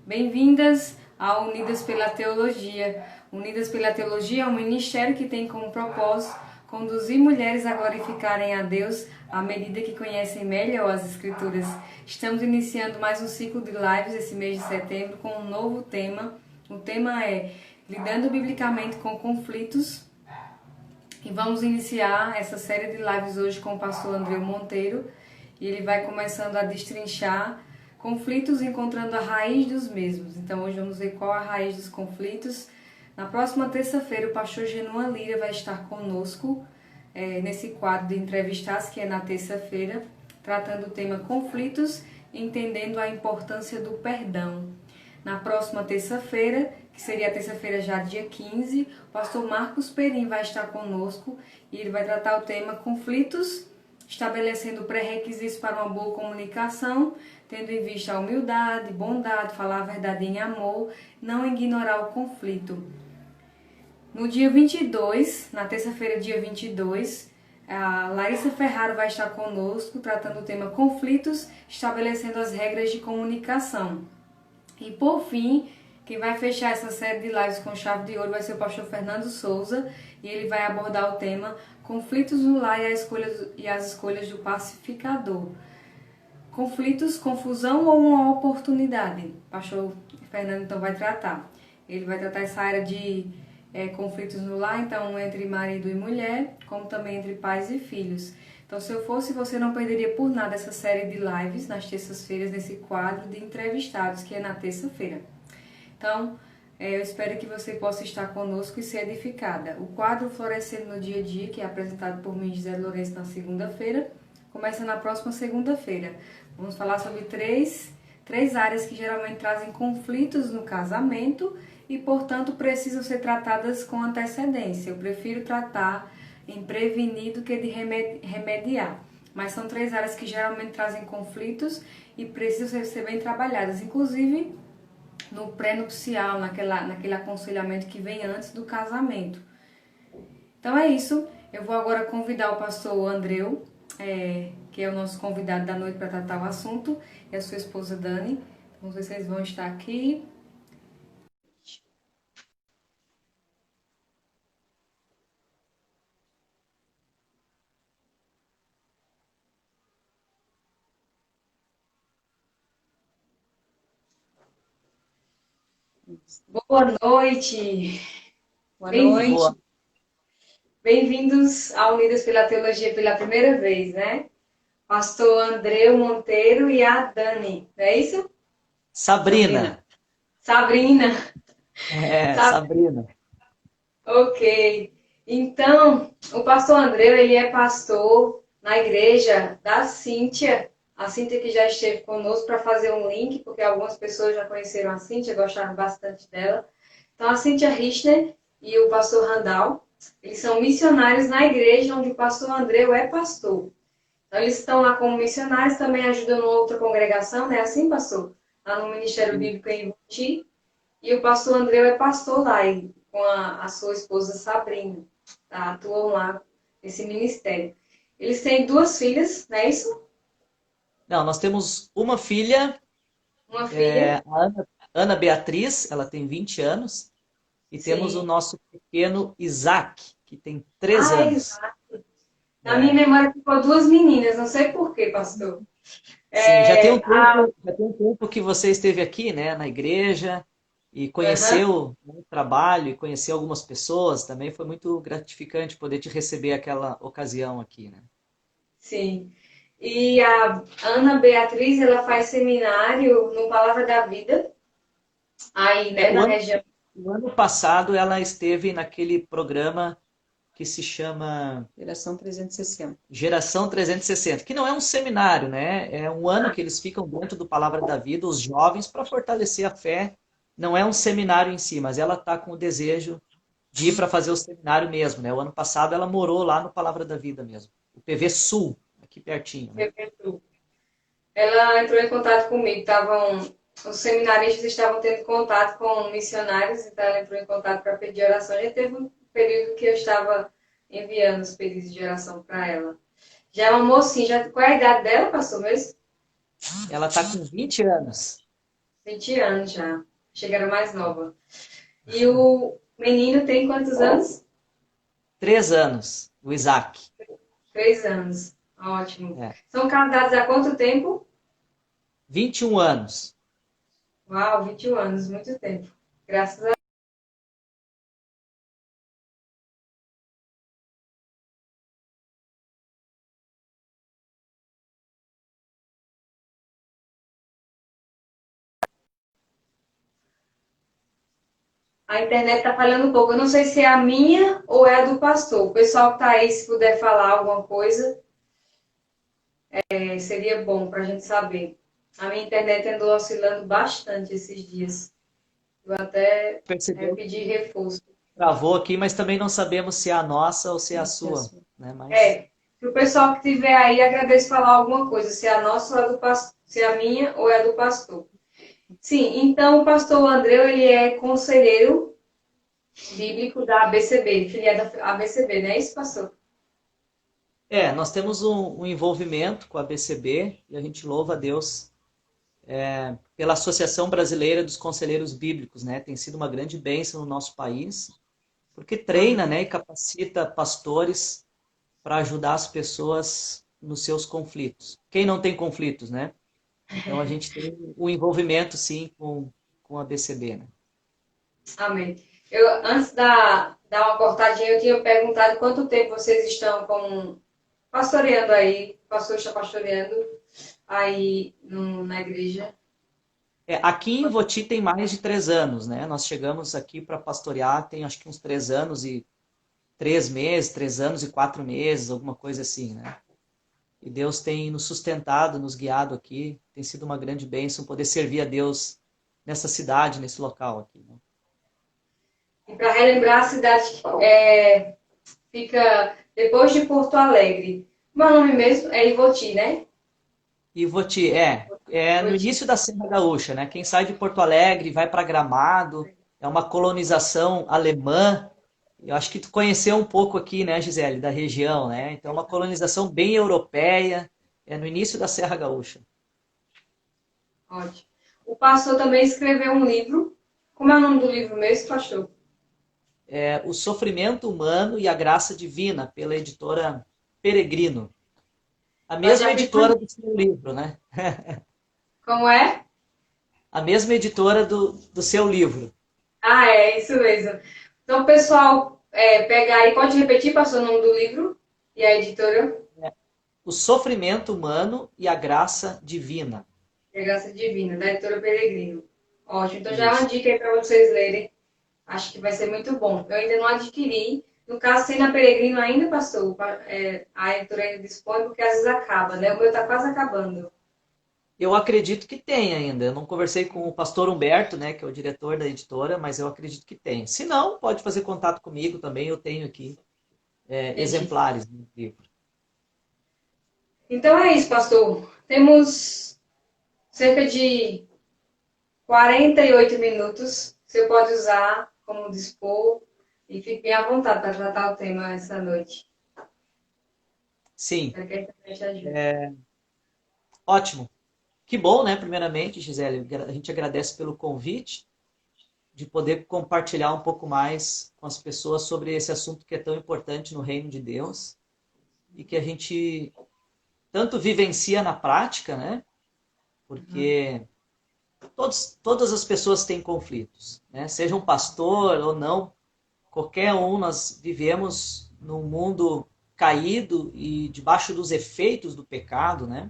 Bem-vindas ao Unidas pela Teologia. Unidas pela Teologia é um ministério que tem como propósito conduzir mulheres a glorificarem a Deus à medida que conhecem melhor as Escrituras. Estamos iniciando mais um ciclo de lives esse mês de setembro com um novo tema. O tema é Lidando Biblicamente com Conflitos. E vamos iniciar essa série de lives hoje com o pastor Andreu Monteiro. E ele vai começando a destrinchar conflitos encontrando a raiz dos mesmos. Então hoje vamos ver qual a raiz dos conflitos. Na próxima terça-feira o pastor Genuan Lira vai estar conosco nesse quadro de entrevistados, que é na terça-feira, tratando o tema conflitos, entendendo a importância do perdão. Na próxima terça-feira, que seria a terça-feira já dia 15, o pastor Marcos Perim vai estar conosco e ele vai tratar o tema conflitos, estabelecendo pré-requisitos para uma boa comunicação, tendo em vista a humildade, bondade, falar a verdade em amor, não ignorar o conflito. No dia 22, na terça-feira, dia 22, a Larissa Ferraro vai estar conosco, tratando o tema conflitos, estabelecendo as regras de comunicação. E por fim, quem vai fechar essa série de lives com chave de ouro vai ser o pastor Fernando Souza, e ele vai abordar o tema conflitos no lar e as escolhas do pacificador. Conflitos, confusão ou uma oportunidade? O pastor Fernando então vai tratar. Ele vai tratar essa área de conflitos no lar, então entre marido e mulher, como também entre pais e filhos. Então, se eu fosse você, não perderia por nada essa série de lives nas terças-feiras, nesse quadro de entrevistados, que é na terça-feira. Então, eu espero que você possa estar conosco e ser edificada. O quadro Florescendo no Dia a Dia, que é apresentado por mim, Gisele Lourenço, na segunda-feira, começa na próxima segunda-feira. Vamos falar sobre três áreas que geralmente trazem conflitos no casamento e, portanto, precisam ser tratadas com antecedência. Eu prefiro tratar em prevenir do que de remediar. Mas são três áreas que geralmente trazem conflitos e precisam ser bem trabalhadas, inclusive no pré-nupcial, naquele aconselhamento que vem antes do casamento. Então é isso. Eu vou agora convidar o pastor Andreu, que é o nosso convidado da noite para tratar o assunto, e a sua esposa Dani. Vamos ver se eles vão estar aqui. Boa noite. Boa Bem-vindos. noite. Bem-vindos ao Unidas pela Teologia pela primeira vez, né? Pastor Andreu Monteiro e a Dani, não é isso? Sabrina. Sabrina. Sab- Sabrina. Ok. Então, o pastor Andreu, ele é pastor na igreja da Cíntia. A Cíntia que já esteve conosco para fazer um link, porque algumas pessoas já conheceram a Cíntia, gostaram bastante dela. Então, a Cíntia Richner e o pastor Randall, eles são missionários na igreja onde o pastor Andreu é pastor. Então, eles estão lá como missionários, também ajudam em outra congregação, né? Assim, pastor? Lá no Ministério Bíblico em Ivuti. E o pastor Andreu é pastor lá, e com a sua esposa Sabrina. Tá? Atuam lá nesse ministério. Eles têm duas filhas, não é isso? Não, nós temos uma filha, Uma filha. a Ana Beatriz, ela tem 20 anos, e temos o Sim. nosso pequeno Isaac, que tem 3 Ah, é anos. exato. Na minha É, memória ficou duas meninas, não sei por quê, pastor. sim, A... já tem um tempo que você esteve aqui, né, na igreja, e Uhum, conheceu o trabalho, e conheceu algumas pessoas, também foi muito gratificante poder te receber aquela ocasião aqui, né? sim. E a Ana Beatriz, ela faz seminário no Palavra da Vida, aí, É, né, na região. o ano passado ela esteve naquele programa que se chama Geração 360. Geração 360, que não é um seminário, né? É um ano que eles ficam dentro do Palavra da Vida, os jovens, para fortalecer a fé. Não é um seminário em si, mas ela está com o desejo de ir para fazer o seminário mesmo, né? O ano passado ela morou lá no Palavra da Vida mesmo, o PV Sul, aqui pertinho, né? Ela entrou em contato comigo, os seminaristas estavam tendo contato com missionários, então ela entrou em contato para pedir oração. Já teve um período que eu estava enviando os pedidos de oração para ela. Já é uma mocinha, qual é a idade dela, pastor mesmo? Ela está com 20 anos. 20 anos já. Chegaram mais nova. E o menino tem quantos anos? 3 anos, o Isaac. 3 anos. Ótimo. É. São casados há quanto tempo? 21 anos. Uau, 21 anos, muito tempo. Graças a A internet está falhando um pouco. Eu não sei se é a minha ou é a do pastor. O pessoal que está aí, se puder falar alguma coisa, seria bom para a gente saber. A minha internet andou oscilando bastante esses dias. Eu até Percebeu pedi que reforço. travou aqui, mas também não sabemos se é a nossa ou se é a sua, né? Mas Se o pessoal que estiver aí, agradeço falar alguma coisa, se é a nossa ou é a do pastor, se é a minha ou é a do pastor. Sim, então o pastor Andreu, ele é conselheiro bíblico da ABCB, ele é da ABCB, não é isso, pastor? nós temos um envolvimento com a BCB e a gente louva a Deus pela Associação Brasileira dos Conselheiros Bíblicos, né? Tem sido uma grande bênção no nosso país, porque treina, Amém. né, e capacita pastores para ajudar as pessoas nos seus conflitos. Quem não tem conflitos, né? Então a gente tem um envolvimento, sim, com a BCB, né? Amém. Eu, antes da dar uma cortadinha, eu tinha perguntado quanto tempo vocês estão pastoreando aí, o pastor está pastoreando aí na igreja. Aqui em Voti tem mais de 3 anos, né? Nós chegamos aqui para pastorear tem acho que uns 3 anos e 3 meses, 3 anos e 4 meses, alguma coisa assim, né? E Deus tem nos sustentado, nos guiado aqui. Tem sido uma grande bênção poder servir a Deus nessa cidade, nesse local aqui, né? E para relembrar, a cidade fica depois de Porto Alegre. O meu nome mesmo é Ivoti, né? E Voti, é no Ivoti. início da Serra Gaúcha, né? Quem sai de Porto Alegre vai para Gramado, é uma colonização alemã. Eu acho que tu conheceu um pouco aqui, né, Gisele, da região, né? Então, é uma colonização bem europeia, é no início da Serra Gaúcha. Ótimo. O pastor também escreveu um livro. Como é o nome do livro mesmo, pastor? É O Sofrimento Humano e a Graça Divina, pela editora Peregrino. A Nós mesma já editora vimos. do seu livro, né? Como é? A mesma editora do seu livro. Ah, é, isso mesmo. Então, pessoal, pega aí, pode repetir, pastor, o nome do livro e a editora? O Sofrimento Humano e a Graça Divina. Graça Divina, da editora Peregrino. Ótimo, então já é uma Isso. dica aí para vocês lerem. Acho que vai ser muito bom. Eu ainda não adquiri. No caso, sem na Peregrino ainda, pastor, a editora ainda dispõe, porque às vezes acaba, né? O meu está quase acabando. Eu acredito que tem ainda. Eu não conversei com o pastor Humberto, né, que é o diretor da editora, mas eu acredito que tem. Se não, pode fazer contato comigo também. Eu tenho aqui Entendi. exemplares do livro. Então é isso, pastor. Temos cerca de 48 minutos. Você pode usar como dispor e fique bem à vontade para tratar o tema essa noite. Sim, Para que a gente ajude. ótimo. Que bom, né? Primeiramente, Gisele, a gente agradece pelo convite de poder compartilhar um pouco mais com as pessoas sobre esse assunto que é tão importante no reino de Deus e que a gente tanto vivencia na prática, né? Porque todas as pessoas têm conflitos, né? Seja um pastor ou não, qualquer um, nós vivemos num mundo caído e debaixo dos efeitos do pecado, né?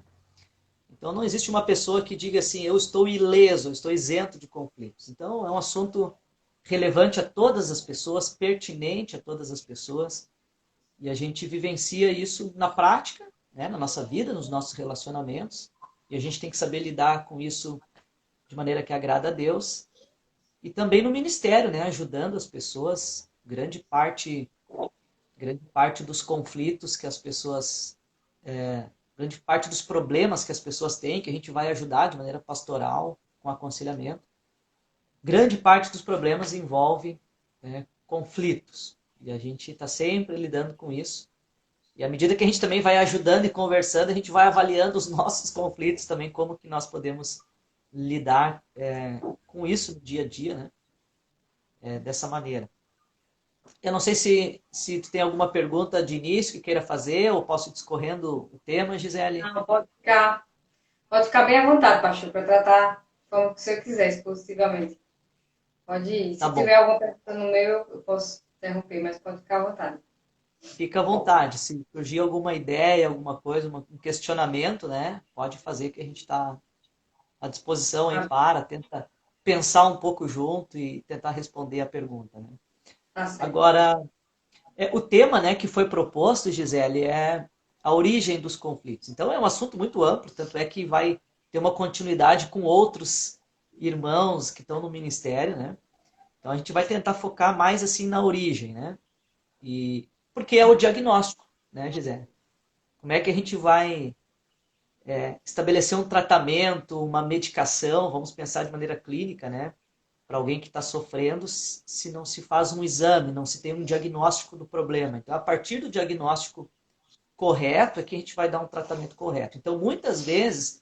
Então não existe uma pessoa que diga assim, eu estou ileso, eu estou isento de conflitos. Então é um assunto relevante a todas as pessoas, pertinente a todas as pessoas, e a gente vivencia isso na prática, né, na nossa vida, nos nossos relacionamentos, e a gente tem que saber lidar com isso de maneira que agrada a Deus, e também no ministério, né, ajudando as pessoas, grande parte dos conflitos que as pessoas grande parte dos problemas que as pessoas têm, que a gente vai ajudar de maneira pastoral, com aconselhamento, grande parte dos problemas envolve conflitos. E a gente está sempre lidando com isso. E à medida que a gente também vai ajudando e conversando, a gente vai avaliando os nossos conflitos também, como que nós podemos lidar com isso no dia a dia, né? Dessa maneira. Eu não sei se tu tem alguma pergunta de início que queira fazer, ou posso ir discorrendo o tema, Gisele? Não, pode ficar bem à vontade, pastor, para tratar como você quiser, positivamente. Pode ir. Tá Se bom. tiver alguma pergunta no meu, eu posso interromper, mas pode ficar à vontade. Fica à vontade. Se surgir alguma ideia, alguma coisa, um questionamento, né? Pode fazer que a gente está à disposição aí Tá, tenta pensar um pouco junto e tentar responder a pergunta, né? tá certo. Agora, o tema, né, que foi proposto, Gisele, é a origem dos conflitos. Então é um assunto muito amplo, tanto é que vai ter uma continuidade com outros irmãos que estão no ministério, né? Então a gente vai tentar focar mais assim na origem, né? E porque é o diagnóstico, né, Gisele? Como é que a gente vai estabelecer um tratamento, uma medicação, vamos pensar de maneira clínica, né? Para alguém que está sofrendo, se não se faz um exame, não se tem um diagnóstico do problema. Então, a partir do diagnóstico correto é que a gente vai dar um tratamento correto. Então, muitas vezes,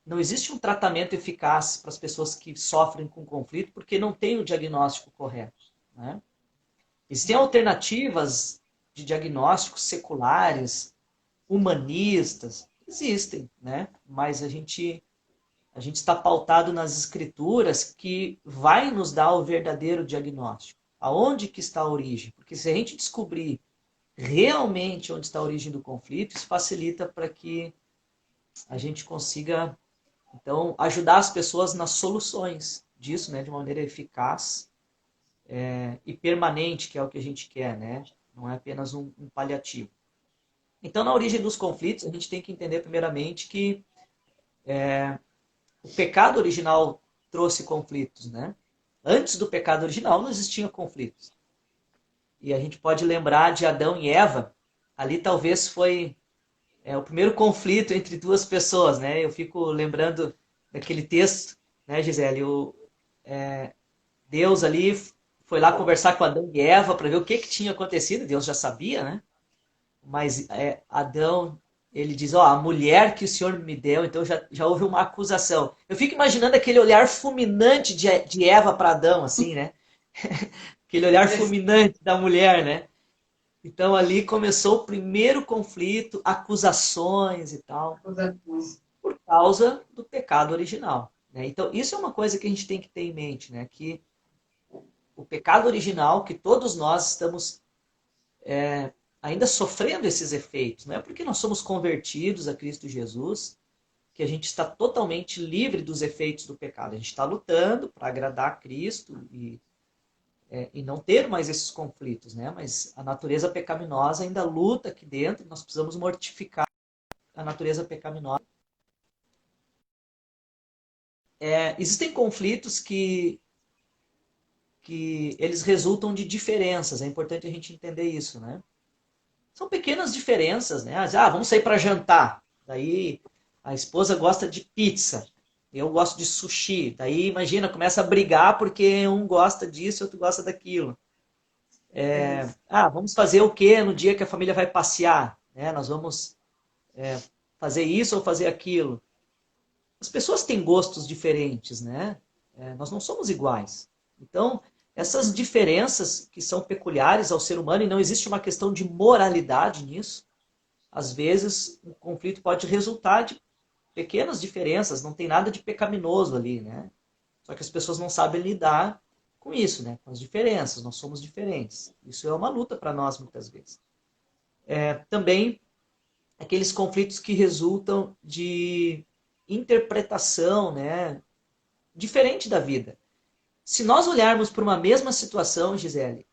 não existe um tratamento eficaz para as pessoas que sofrem com conflito porque não tem o diagnóstico correto, né? Existem alternativas de diagnósticos seculares, humanistas, existem, né? Mas a gente está pautado nas escrituras que vai nos dar o verdadeiro diagnóstico. Aonde que está a origem? Porque se a gente descobrir realmente onde está a origem do conflito, isso facilita para que a gente consiga, então, ajudar as pessoas nas soluções disso, né, de uma maneira eficaz e permanente, que é o que a gente quer, né? Não é apenas um paliativo. Então, na origem dos conflitos, a gente tem que entender primeiramente que o pecado original trouxe conflitos, né? Antes do pecado original não existiam conflitos. E a gente pode lembrar de Adão e Eva. Ali talvez foi o primeiro conflito entre duas pessoas, né? Eu fico lembrando daquele texto, né, Gisele? Deus ali foi lá conversar com Adão e Eva para ver o que tinha acontecido. Deus já sabia, né? Mas Adão, ele diz, ó, a mulher que o Senhor me deu, então já houve uma acusação. Eu fico imaginando aquele olhar fulminante de Eva para Adão, assim, né? Aquele olhar fulminante da mulher, né? Então ali começou o primeiro conflito, acusações e tal, por causa do pecado original, né? Então isso é uma coisa que a gente tem que ter em mente, né? Que o pecado original, que todos nós estamos ainda sofrendo esses efeitos. Não é porque nós somos convertidos a Cristo Jesus que a gente está totalmente livre dos efeitos do pecado. A gente está lutando para agradar a Cristo e não ter mais esses conflitos, né? Mas a natureza pecaminosa ainda luta aqui dentro, nós precisamos mortificar a natureza pecaminosa. Existem conflitos que eles resultam de diferenças, é importante a gente entender isso, né? São pequenas diferenças, né? Vamos sair para jantar. Daí a esposa gosta de pizza, eu gosto de sushi. Daí imagina, começa a brigar porque um gosta disso e outro gosta daquilo. Vamos fazer o quê no dia que a família vai passear? Né? Nós vamos fazer isso ou fazer aquilo. As pessoas têm gostos diferentes, né? Nós não somos iguais. Então, essas diferenças que são peculiares ao ser humano, e não existe uma questão de moralidade nisso, às vezes o conflito pode resultar de pequenas diferenças, não tem nada de pecaminoso ali, né? Só que as pessoas não sabem lidar com isso, né? Com as diferenças, nós somos diferentes. Isso é uma luta para nós muitas vezes. Também aqueles conflitos que resultam de interpretação, né? Diferente da vida. Se nós olharmos para uma mesma situação, Gisele,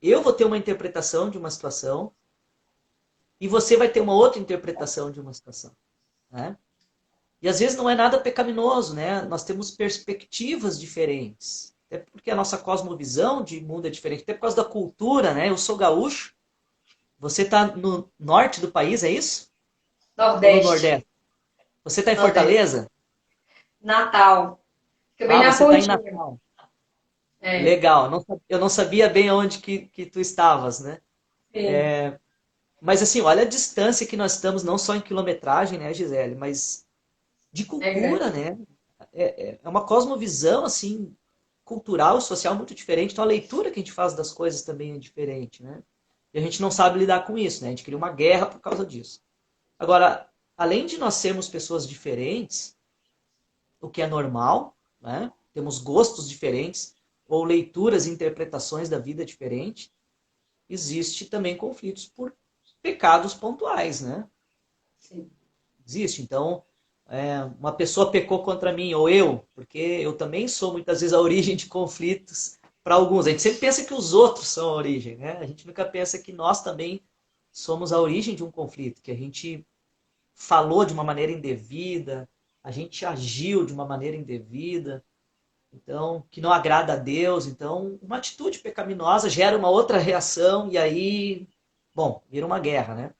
eu vou ter uma interpretação de uma situação e você vai ter uma outra interpretação de uma situação, né? E às vezes não é nada pecaminoso, né? Nós temos perspectivas diferentes. Até porque a nossa cosmovisão de mundo é diferente. Até por causa da cultura, né? Eu sou gaúcho. Você está no norte do país, é isso? Ou no Nordeste. nordeste? Você está em Nordeste. Fortaleza? Natal. Fica bem na Você está em pontinha. Natal. É, Legal. Eu não sabia bem onde que tu estavas, né? sim. Mas assim, olha a distância que nós estamos, não só em quilometragem, né, Gisele, mas de É grande. cultura, né? é uma cosmovisão, assim, cultural e social muito diferente. Então a leitura que a gente faz das coisas também é diferente, né? E a gente não sabe lidar com isso, né? A gente cria uma guerra por causa disso. Agora, além de nós sermos pessoas diferentes, o que é normal, né? Temos gostos diferentes, ou leituras e interpretações da vida diferentes, existe também conflitos por pecados pontuais, né? Sim. Existe. Então, uma pessoa pecou contra mim, ou eu, porque eu também sou muitas vezes a origem de conflitos para alguns. A gente sempre pensa que os outros são a origem, né? A gente nunca pensa que nós também somos a origem de um conflito, que a gente falou de uma maneira indevida, a gente agiu de uma maneira indevida, então, que não agrada a Deus. Então, uma atitude pecaminosa gera uma outra reação e aí, bom, vira uma guerra, né?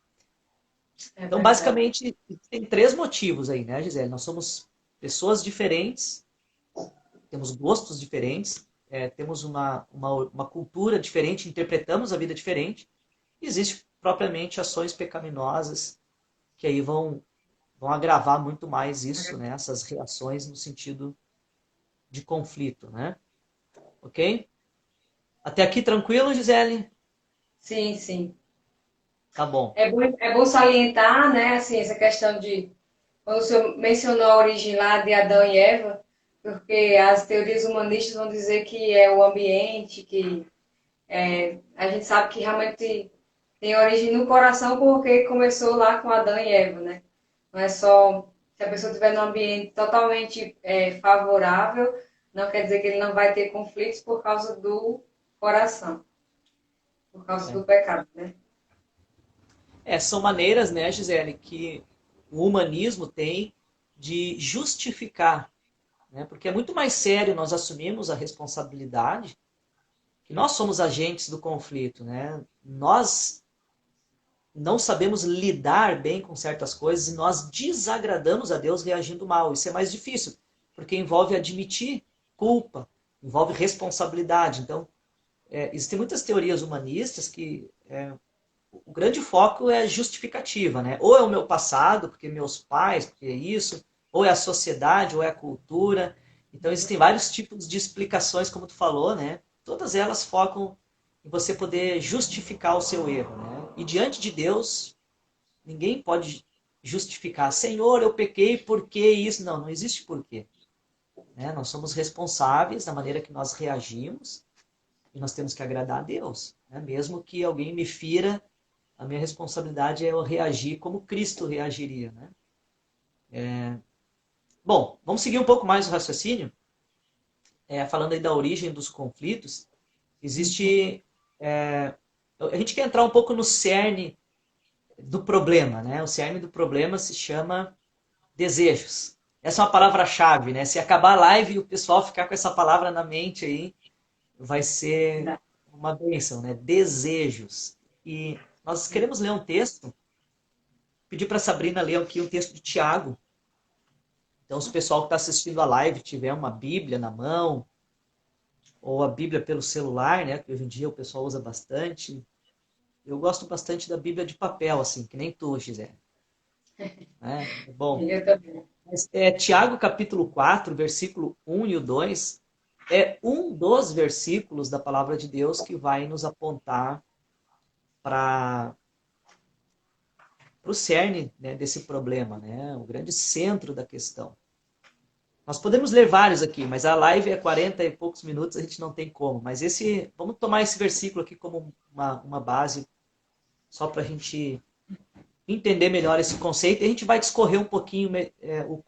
É Então, verdade. basicamente, tem três motivos aí, né, Gisele? Nós somos pessoas diferentes, temos gostos diferentes, temos uma cultura diferente, interpretamos a vida diferente, e existe propriamente ações pecaminosas que aí vão agravar muito mais isso, né? Essas reações no sentido de conflito, né? Ok? Até aqui tranquilo, Gisele? Sim, sim. Tá bom. É bom salientar, né, assim, essa questão de, quando o senhor mencionou a origem lá de Adão e Eva, porque as teorias humanistas vão dizer que é o ambiente, que a gente sabe que realmente tem origem no coração porque começou lá com Adão e Eva, né? Não é só se a pessoa estiver num ambiente totalmente favorável, não quer dizer que ele não vai ter conflitos por causa do coração, por causa É. do pecado, né? São maneiras, né, Gisele, que o humanismo tem de justificar, né? Porque é muito mais sério nós assumirmos a responsabilidade, que nós somos agentes do conflito, né? Nós não sabemos lidar bem com certas coisas e nós desagradamos a Deus reagindo mal. Isso é mais difícil, porque envolve admitir culpa, envolve responsabilidade. Então, existem muitas teorias humanistas que o grande foco é justificativa, né? Ou é o meu passado, porque meus pais, porque é isso, ou é a sociedade, ou é a cultura. Então existem vários tipos de explicações, como tu falou, né? Todas elas focam em você poder justificar o seu erro, né? E diante de Deus, ninguém pode justificar, Senhor, eu pequei, por que isso? Não, não existe porquê. Né? Nós somos responsáveis da maneira que nós reagimos e nós temos que agradar a Deus. Né? Mesmo que alguém me fira, a minha responsabilidade é eu reagir como Cristo reagiria, né? Bom, vamos seguir um pouco mais o raciocínio, falando aí da origem dos conflitos. Existe, a gente quer entrar um pouco no cerne do problema, né? O cerne do problema se chama desejos. Essa é uma palavra-chave, né? Se acabar a live e o pessoal ficar com essa palavra na mente aí, vai ser uma bênção, né? Desejos. E nós queremos ler um texto, pedir para a Sabrina ler aqui um texto de Tiago. Então, se o pessoal que está assistindo a live tiver uma Bíblia na mão, ou a Bíblia pelo celular, né, que hoje em dia o pessoal usa bastante. Eu gosto bastante da Bíblia de papel, assim, que nem tu, Gisele. Bom, Eu também. mas, Tiago capítulo 4, versículo 1 e o 2, é um dos versículos da palavra de Deus que vai nos apontar para o cerne, né, desse problema, né, o grande centro da questão. Nós podemos ler vários aqui, mas a live é 40 e poucos minutos, a gente não tem como. Mas vamos tomar esse versículo aqui como uma base, só para a gente entender melhor esse conceito. E a gente vai discorrer um pouquinho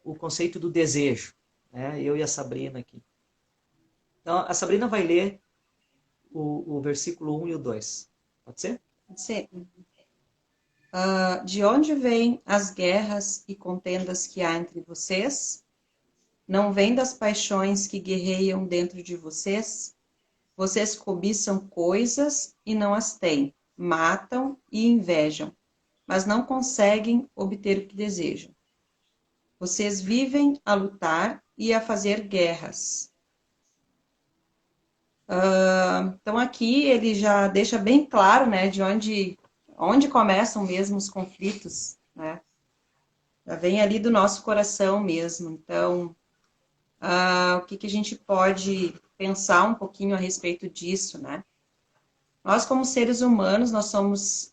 o conceito do desejo, né? Eu e a Sabrina aqui. Então, a Sabrina vai ler o versículo 1 e o 2. Pode ser? Pode ser. De onde vêm as guerras e contendas que há entre vocês? Não vêm das paixões que guerreiam dentro de vocês? Vocês cobiçam coisas e não as têm, matam e invejam, mas não conseguem obter o que desejam. Vocês vivem a lutar e a fazer guerras. Então aqui ele já deixa bem claro, né, de onde começam mesmo os conflitos, né? Já vem ali do nosso coração mesmo. Então, o que que a gente pode pensar um pouquinho a respeito disso, né? Nós, como seres humanos, nós somos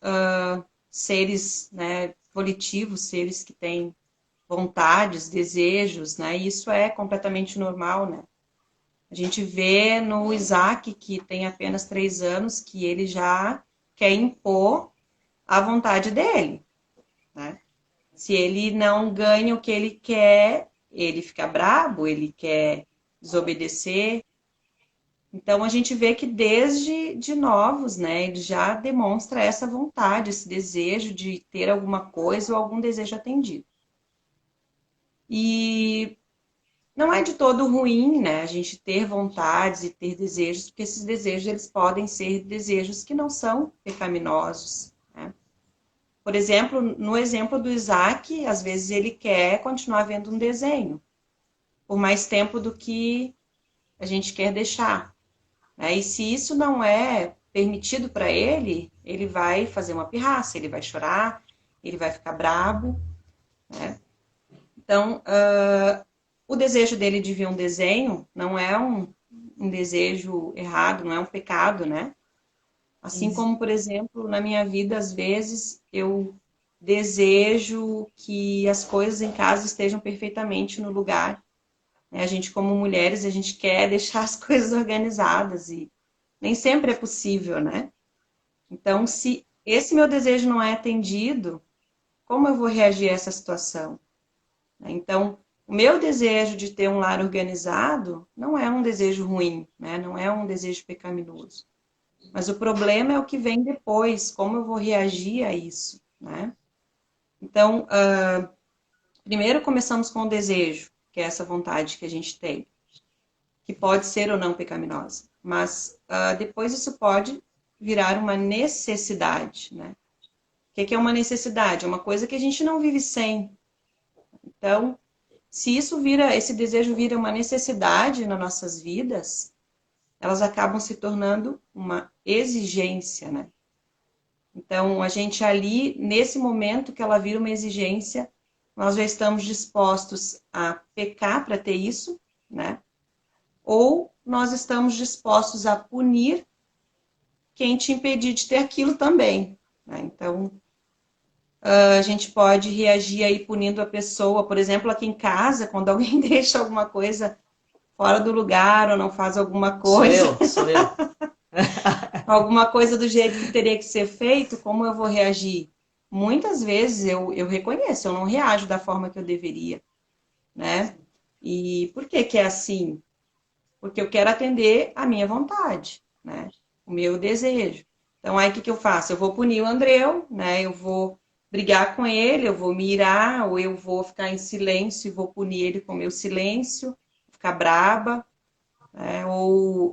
seres, né, volitivos, seres que têm vontades, desejos, né? E isso é completamente normal, né? A gente vê no Isaac, que tem apenas 3 anos, que ele já quer impor a vontade dele, né? Se ele não ganha o que ele quer, ele fica brabo, ele quer desobedecer. Então a gente vê que desde de novos, né, ele já demonstra essa vontade, esse desejo de ter alguma coisa ou algum desejo atendido. E não é de todo ruim, né, a gente ter vontades e ter desejos, porque esses desejos eles podem ser desejos que não são pecaminosos, né? Por exemplo, no exemplo do Isaac, às vezes ele quer continuar vendo um desenho por mais tempo do que a gente quer deixar, né? E se isso não é permitido para ele, ele vai fazer uma pirraça, ele vai chorar, ele vai ficar brabo, né? Então, o desejo dele de ver um desenho não é um desejo errado, não é um pecado, né? Assim como, por exemplo, na minha vida, às vezes, eu desejo que as coisas em casa estejam perfeitamente no lugar, né? A gente, como mulheres, a gente quer deixar as coisas organizadas e nem sempre é possível, né? Então, se esse meu desejo não é atendido, como eu vou reagir a essa situação? Então, o meu desejo de ter um lar organizado não é um desejo ruim, né? Não é um desejo pecaminoso. Mas o problema é o que vem depois, como eu vou reagir a isso, né? Então, primeiro começamos com o desejo, que é essa vontade que a gente tem, que pode ser ou não pecaminosa. Mas depois isso pode virar uma necessidade, né? O que é uma necessidade? É uma coisa que a gente não vive sem. Então, se esse desejo vira uma necessidade nas nossas vidas, elas acabam se tornando uma exigência, né? Então, a gente ali, nesse momento que ela vira uma exigência, nós já estamos dispostos a pecar para ter isso, né? Ou nós estamos dispostos a punir quem te impedir de ter aquilo também, né? Então, a gente pode reagir aí punindo a pessoa, por exemplo, aqui em casa, quando alguém deixa alguma coisa fora do lugar ou não faz alguma coisa, Sou eu. alguma coisa do jeito que teria que ser feito, como eu vou reagir? Muitas vezes eu reconheço, eu não reajo da forma que eu deveria, né? E por que que é assim? Porque eu quero atender a minha vontade, né? O meu desejo. Então, aí o que que eu faço? Eu vou punir o Andreu, né? Eu vou brigar com ele, eu vou me irar, ou eu vou ficar em silêncio e vou punir ele com o meu silêncio, ficar braba, né? Ou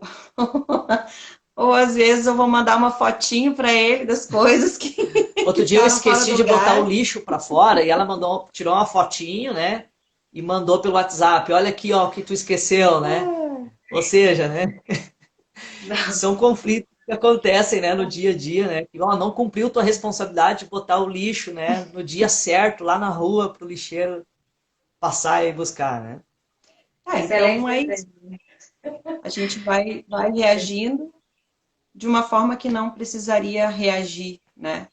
ou às vezes eu vou mandar uma fotinho para ele das coisas que, que Outro dia eu ficaram fora esqueci do de botar o lugar. lixo para fora e ela tirou uma fotinho, né? E mandou pelo WhatsApp. Olha aqui, ó, o que tu esqueceu, né? Ou seja, né? São conflitos que acontecem, né, no dia a dia, né? Que, ó, não cumpriu tua responsabilidade de botar o lixo, né, no dia certo, lá na rua, para o lixeiro passar e buscar, né? Excelente Então é isso. desenho. A gente vai reagindo de uma forma que não precisaria reagir, né?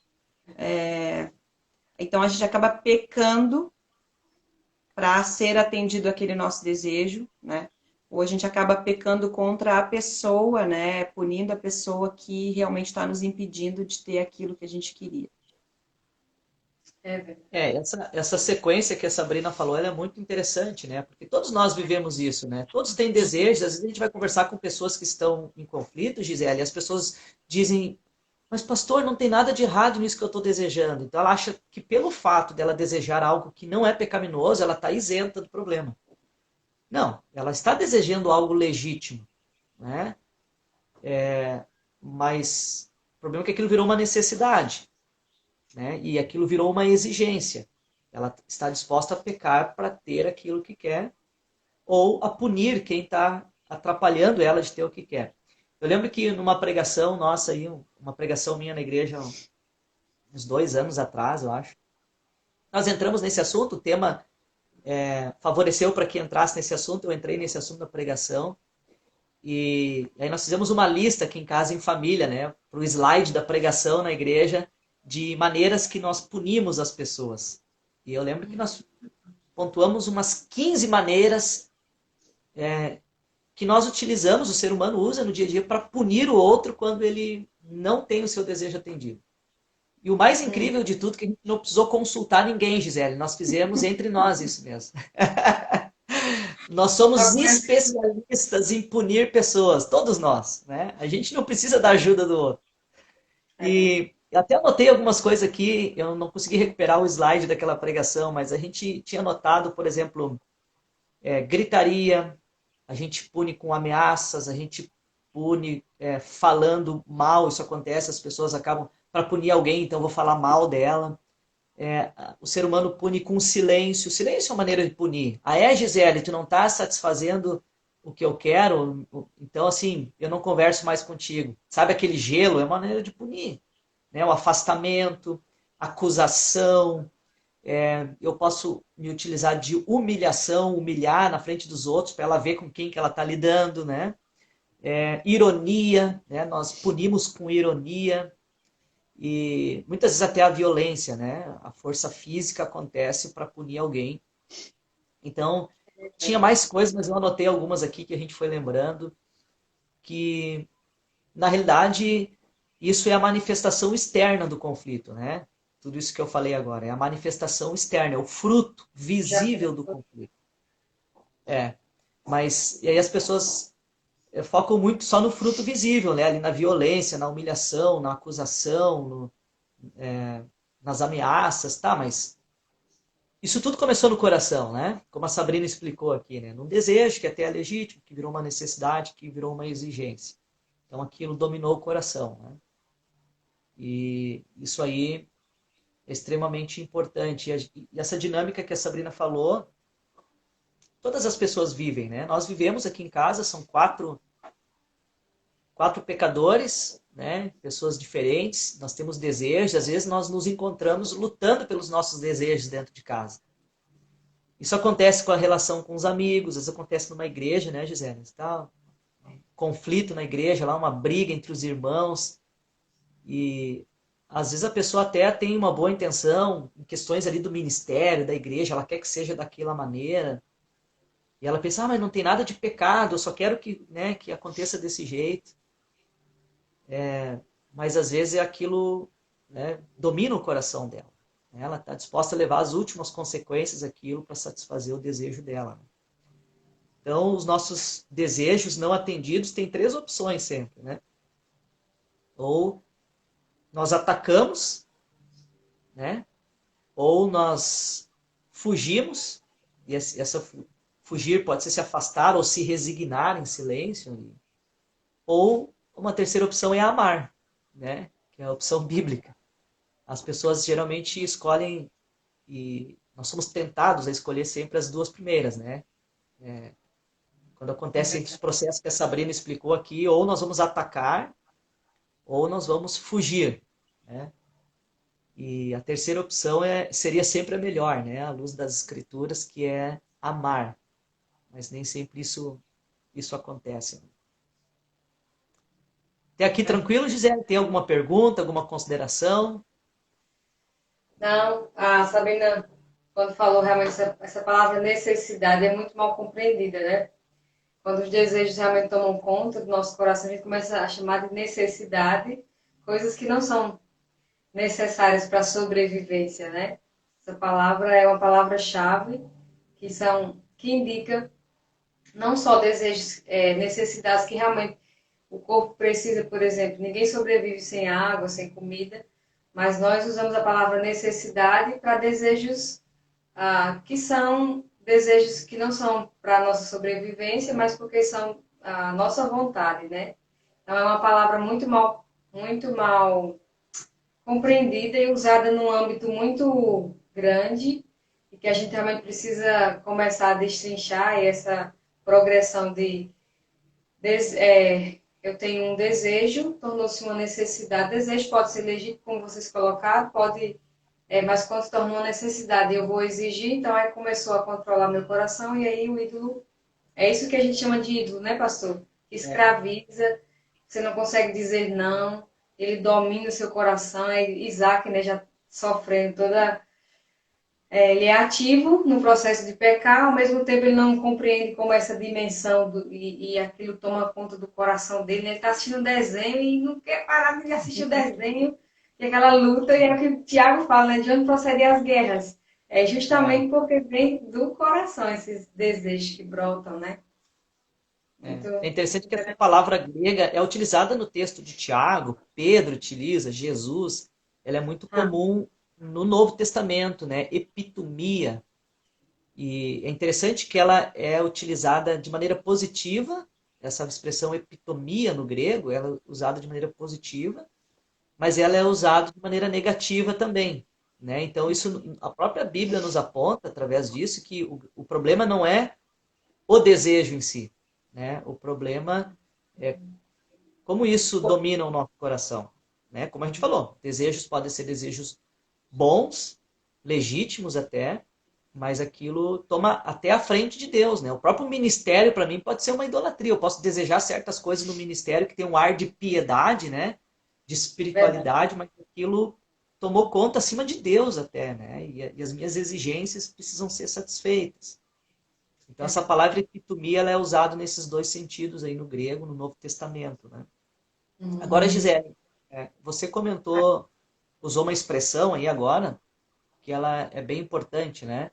Então a gente acaba pecando para ser atendido aquele nosso desejo, né? Ou a gente acaba pecando contra a pessoa, né? Punindo a pessoa que realmente está nos impedindo de ter aquilo que a gente queria. É verdade. Essa sequência que a Sabrina falou, ela é muito interessante, né? Porque todos nós vivemos isso, né? Todos têm desejos, às vezes a gente vai conversar com pessoas que estão em conflito, Gisele, e as pessoas dizem, mas pastor, não tem nada de errado nisso que eu estou desejando. Então ela acha que pelo fato dela desejar algo que não é pecaminoso, ela está isenta do problema. Não, ela está desejando algo legítimo, né? Mas o problema é que aquilo virou uma necessidade, né? E aquilo virou uma exigência. Ela está disposta a pecar para ter aquilo que quer ou a punir quem está atrapalhando ela de ter o que quer. Eu lembro que numa pregação nossa, aí, uma pregação minha na igreja, uns 2 anos atrás, eu acho, nós entramos nesse assunto, o tema favoreceu para que entrasse nesse assunto, eu entrei nesse assunto da pregação. E aí nós fizemos uma lista aqui em casa, em família, né, para o slide da pregação na igreja, de maneiras que nós punimos as pessoas. E eu lembro que nós pontuamos umas 15 maneiras que nós utilizamos, o ser humano usa no dia a dia para punir o outro quando ele não tem o seu desejo atendido. E o mais incrível de tudo é que a gente não precisou consultar ninguém, Gisele. Nós fizemos entre nós isso mesmo. Nós somos especialistas em punir pessoas, todos nós, né? A gente não precisa da ajuda do outro. E eu até anotei algumas coisas aqui, eu não consegui recuperar o slide daquela pregação, mas a gente tinha anotado, por exemplo, gritaria, a gente pune com ameaças, a gente pune falando mal, isso acontece, as pessoas acabam, para punir alguém, então eu vou falar mal dela. O ser humano pune com silêncio. Silêncio é uma maneira de punir. Gisele, tu não está satisfazendo o que eu quero, então assim, eu não converso mais contigo. Sabe aquele gelo? É uma maneira de punir. Né? O afastamento, acusação. Eu posso me utilizar de humilhação, humilhar na frente dos outros para ela ver com quem que ela está lidando. Né? Ironia, né? Nós punimos com ironia. E muitas vezes até a violência, né? A força física acontece para punir alguém. Então, tinha mais coisas, mas eu anotei algumas aqui que a gente foi lembrando, que, na realidade, isso é a manifestação externa do conflito, né? Tudo isso que eu falei agora, é a manifestação externa, é o fruto visível do conflito. Mas, e aí as pessoas focam muito só no fruto visível, né? Ali na violência, na humilhação, na acusação, nas ameaças, tá? Mas isso tudo começou no coração, né? Como a Sabrina explicou aqui, né? Num desejo que até é legítimo, que virou uma necessidade, que virou uma exigência. Então aquilo dominou o coração, né? E isso aí é extremamente importante. E essa dinâmica que a Sabrina falou, todas as pessoas vivem, né? Nós vivemos aqui em casa, são quatro pecadores, né? Pessoas diferentes, nós temos desejos, às vezes nós nos encontramos lutando pelos nossos desejos dentro de casa. Isso acontece com a relação com os amigos, às vezes acontece numa igreja, né, Gisele? Tá? Conflito na igreja, lá uma briga entre os irmãos, e às vezes a pessoa até tem uma boa intenção em questões ali do ministério, da igreja, ela quer que seja daquela maneira, e ela pensa, mas não tem nada de pecado, eu só quero que, né, que aconteça desse jeito. Mas às vezes aquilo, né, domina o coração dela. Ela está disposta a levar as últimas consequências daquilo para satisfazer o desejo dela. Então, os nossos desejos não atendidos têm 3 opções sempre, né? Ou nós atacamos, né? Ou nós fugimos, e fugir pode ser se afastar ou se resignar em silêncio. Ou uma terceira opção é amar, né? Que é a opção bíblica. As pessoas geralmente escolhem, e nós somos tentados a escolher sempre as 2 primeiras, né? Quando acontece esse processo que a Sabrina explicou aqui, ou nós vamos atacar, ou nós vamos fugir, né? E a terceira opção seria sempre a melhor, né? À luz das Escrituras, que é amar. Mas nem sempre isso acontece. Até aqui tranquilo, Gisele? Tem alguma pergunta, alguma consideração? Não, a Sabrina, quando falou realmente essa palavra necessidade, é muito mal compreendida, né? Quando os desejos realmente tomam conta do nosso coração, a gente começa a chamar de necessidade coisas que não são necessárias para a sobrevivência, né? Essa palavra é uma palavra-chave que indica não só desejos, necessidades que realmente o corpo precisa, por exemplo, ninguém sobrevive sem água, sem comida, mas nós usamos a palavra necessidade para desejos que são desejos que não são para a nossa sobrevivência, mas porque são a nossa vontade, né? Então é uma palavra muito mal compreendida e usada num âmbito muito grande e que a gente realmente precisa começar a destrinchar essa progressão eu tenho um desejo, tornou-se uma necessidade. Desejo pode ser legítimo, como vocês colocaram, pode mas quando se tornou necessidade, eu vou exigir, então aí começou a controlar meu coração, e aí o ídolo, é isso que a gente chama de ídolo, né, pastor? Que escraviza, você não consegue dizer não, ele domina o seu coração, é Isaac, né, já sofrendo toda. Ele é ativo no processo de pecar, ao mesmo tempo ele não compreende como essa dimensão e aquilo toma conta do coração dele, né? Ele está assistindo um desenho e não quer parar de assistir o desenho, e aquela luta, e é o que o Tiago fala, né? De onde procedem as guerras. É É, justamente porque vem do coração esses desejos que brotam, né? Muito é interessante que essa interessante. palavra grega é utilizada no texto de Tiago, Pedro utiliza, Jesus, ela é muito Ah, comum no Novo Testamento, né? Epitomia. E é interessante que ela é utilizada de maneira positiva, essa expressão epitomia no grego, ela é usada de maneira positiva, mas ela é usada de maneira negativa também, né? Então isso a própria Bíblia nos aponta através disso que o problema não é o desejo em si, né? O problema é como isso domina o nosso coração, né? Como a gente falou, desejos podem ser desejos bons, legítimos até, mas aquilo toma até a frente de Deus, né? O próprio ministério para mim pode ser uma idolatria. Eu posso desejar certas coisas no ministério que tem um ar de piedade, né? De verdade. espiritualidade, mas aquilo tomou conta acima de Deus até, né? E as minhas exigências precisam ser satisfeitas. Então essa palavra epitomia ela é usada nesses dois sentidos aí no grego, no Novo Testamento, né? Agora, Gisele, você comentou, usou uma expressão aí agora que ela é bem importante, né?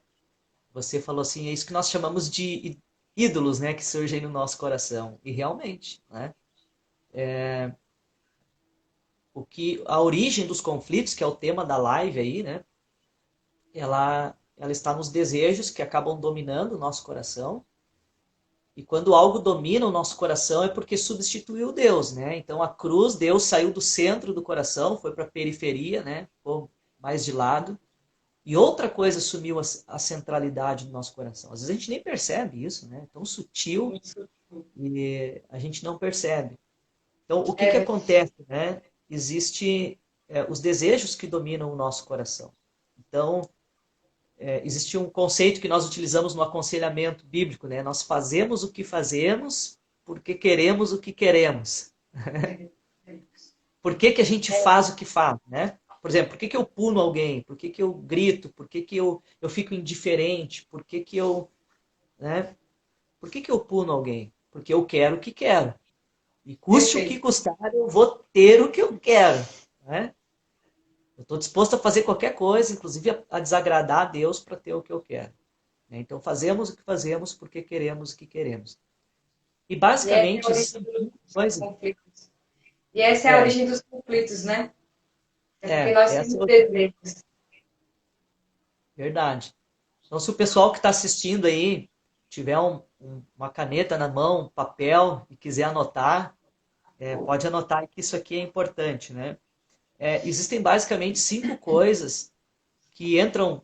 Você falou assim, é isso que nós chamamos de ídolos, né, que surgem no nosso coração. E realmente, né? O que a origem dos conflitos, que é o tema da live aí, né? Ela está nos desejos que acabam dominando o nosso coração. E quando algo domina o nosso coração é porque substituiu Deus, né? Então a cruz, Deus saiu do centro do coração, foi para a periferia, né? Ficou mais de lado. E outra coisa assumiu a centralidade do nosso coração. Às vezes a gente nem percebe isso, né? É tão sutil e a gente não percebe. Então, o que que É, acontece, né? Existe os desejos que dominam o nosso coração. Então, existe um conceito que nós utilizamos no aconselhamento bíblico, né? Nós fazemos o que fazemos porque queremos o que queremos. Por que que a gente faz o que faz, né? Por exemplo, por que que eu puno alguém? Por que que eu grito? Por que que eu fico indiferente? Por que que eu, né? Por que que eu puno alguém? Porque eu quero o que quero. E custe o que perfeito. custar, eu vou ter o que eu quero, né? Eu estou disposto a fazer qualquer coisa, inclusive a desagradar a Deus para ter o que eu quero, né? Então fazemos o que fazemos porque queremos o que queremos. E E essa é a basicamente origem existem dos coisas. conflitos. E essa é a É, origem dos conflitos, né? É porque nós essa temos é desejos. verdade. Então, se o pessoal que está assistindo aí tiver uma caneta na mão, um papel e quiser anotar, pode anotar que isso aqui é importante, né? Existem basicamente 5 coisas que entram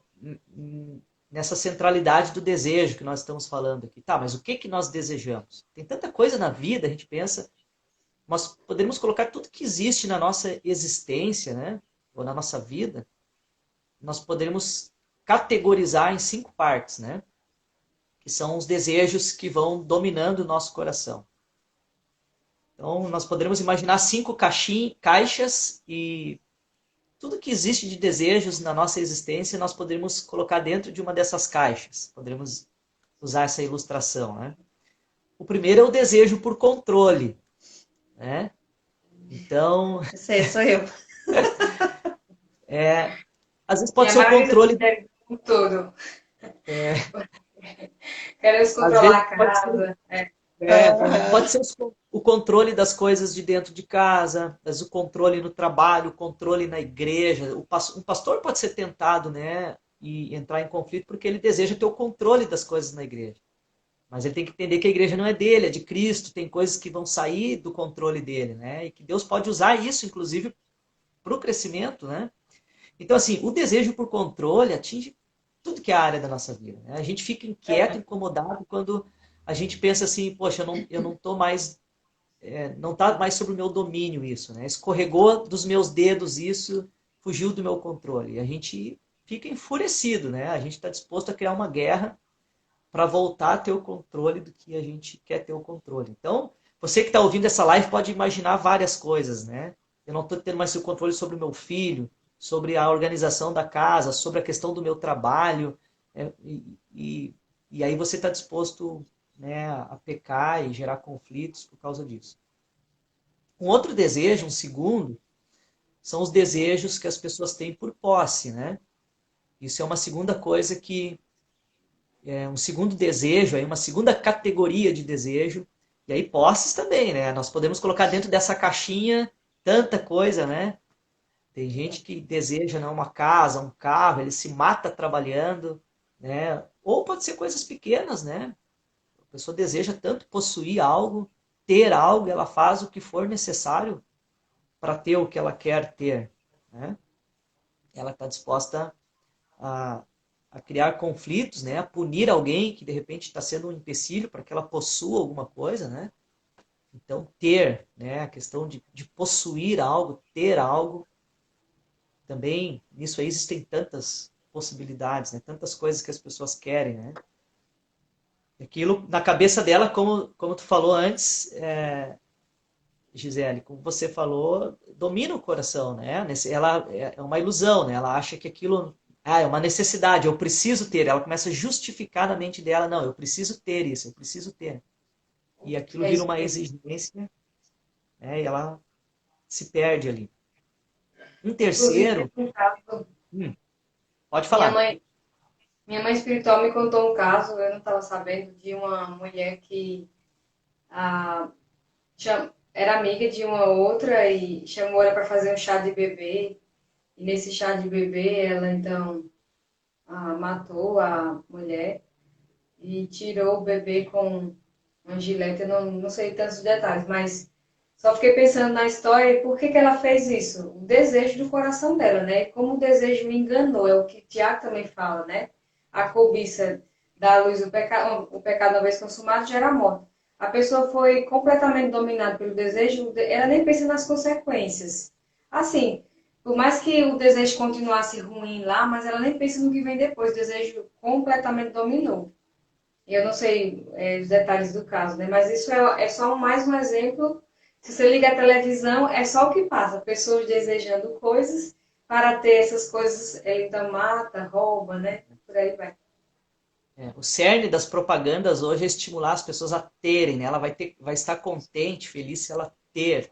nessa centralidade do desejo que nós estamos falando aqui. Tá, mas o que que nós desejamos? Tem tanta coisa na vida, a gente pensa, nós poderíamos colocar tudo que existe na nossa existência, né? Ou na nossa vida, nós poderíamos categorizar em 5 partes, né? Que são os desejos que vão dominando o nosso coração. Então, nós poderíamos imaginar 5 caixas e tudo que existe de desejos na nossa existência nós poderíamos colocar dentro de uma dessas caixas. Poderíamos usar essa ilustração, né? O primeiro é o desejo por controle, né? Então, Sei, sou eu. às vezes E pode a ser o maioria das controle, mulheres com tudo. Queremos às controlar vezes a pode ser casa. Pode Aham. ser o controle das coisas de dentro de casa, mas o controle no trabalho, o controle na igreja. Um pastor pode ser tentado, né, e entrar em conflito porque ele deseja ter o controle das coisas na igreja. Mas ele tem que entender que a igreja não é dele, é de Cristo. Tem coisas que vão sair do controle dele, né? E que Deus pode usar isso, inclusive, para o crescimento, né? Então, assim, o desejo por controle atinge tudo que é a área da nossa vida, né? A gente fica inquieto, incomodado quando a gente pensa assim, poxa, eu não tô mais, não está mais sob o meu domínio isso, né? Escorregou dos meus dedos isso, fugiu do meu controle. E a gente fica enfurecido, né? A gente está disposto a criar uma guerra para voltar a ter o controle do que a gente quer ter o controle. Então, você que está ouvindo essa live pode imaginar várias coisas, né? Eu não estou tendo mais o controle sobre o meu filho, sobre a organização da casa, sobre a questão do meu trabalho, é, e aí você está disposto, né, a pecar e gerar conflitos por causa disso. Um outro desejo, um segundo, são os desejos que as pessoas têm por posse, né? Isso é uma segunda coisa que um segundo desejo, aí uma segunda categoria de desejo, e aí posses também, né? Nós podemos colocar dentro dessa caixinha tanta coisa, né? Tem gente que deseja, né, uma casa, um carro, ele se mata trabalhando, né? Ou pode ser coisas pequenas, né? A pessoa deseja tanto possuir algo, ter algo, ela faz o que for necessário para ter o que ela quer ter, né? Ela está disposta a, a criar conflitos, né? A punir alguém que de repente está sendo um empecilho para que ela possua alguma coisa, né? Então, ter, né? A questão de possuir algo, ter algo, também, nisso aí existem tantas possibilidades, né? Tantas coisas que as pessoas querem, né? Aquilo na cabeça dela, como tu falou antes, Gisele, como você falou, domina o coração, né? Ela é uma ilusão, né? Ela acha que aquilo é uma necessidade, eu preciso ter. Ela começa a justificar na mente dela, não, eu preciso ter isso, eu preciso ter. E aquilo É vira isso uma mesmo. exigência, né? E ela se perde ali. Um Inclusive, terceiro, teve um caso, hum, pode minha falar. mãe, minha mãe espiritual me contou um caso, eu não estava sabendo, de uma mulher que ah, era amiga de uma outra e chamou ela para fazer um chá de bebê. E nesse chá de bebê, ela então matou a mulher e tirou o bebê com uma gilete. Eu não sei tantos detalhes, mas só fiquei pensando na história e por que ela fez isso. O desejo do coração dela, né? Como o desejo me enganou, é o que Tiago também fala, né? A cobiça da luz do pecado, o pecado uma vez consumado gera morte. A pessoa foi completamente dominada pelo desejo, ela nem pensa nas consequências. Assim, por mais que o desejo continuasse ruim lá, mas ela nem pensa no que vem depois. O desejo completamente dominou. Eu não sei os detalhes do caso, né? Mas isso é só mais um exemplo. Se você liga a televisão, é só o que passa. Pessoas desejando coisas para ter essas coisas, ele então mata, rouba, né? Por aí vai. O cerne das propagandas hoje é estimular as pessoas a terem, né? Ela vai estar contente, feliz se ela ter.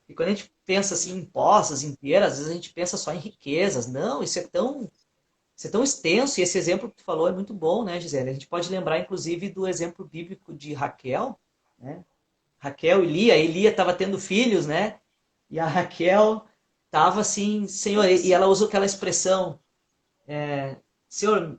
E quando a gente pensa assim em posses inteiras, às vezes a gente pensa só em riquezas. Não, isso é tão extenso, e esse exemplo que tu falou é muito bom, né, Gisele? A gente pode lembrar, inclusive, do exemplo bíblico de Raquel, né? Raquel e Lia. E Lia estava tendo filhos, né? E a Raquel estava assim, Senhor, e ela usa aquela expressão, Senhor,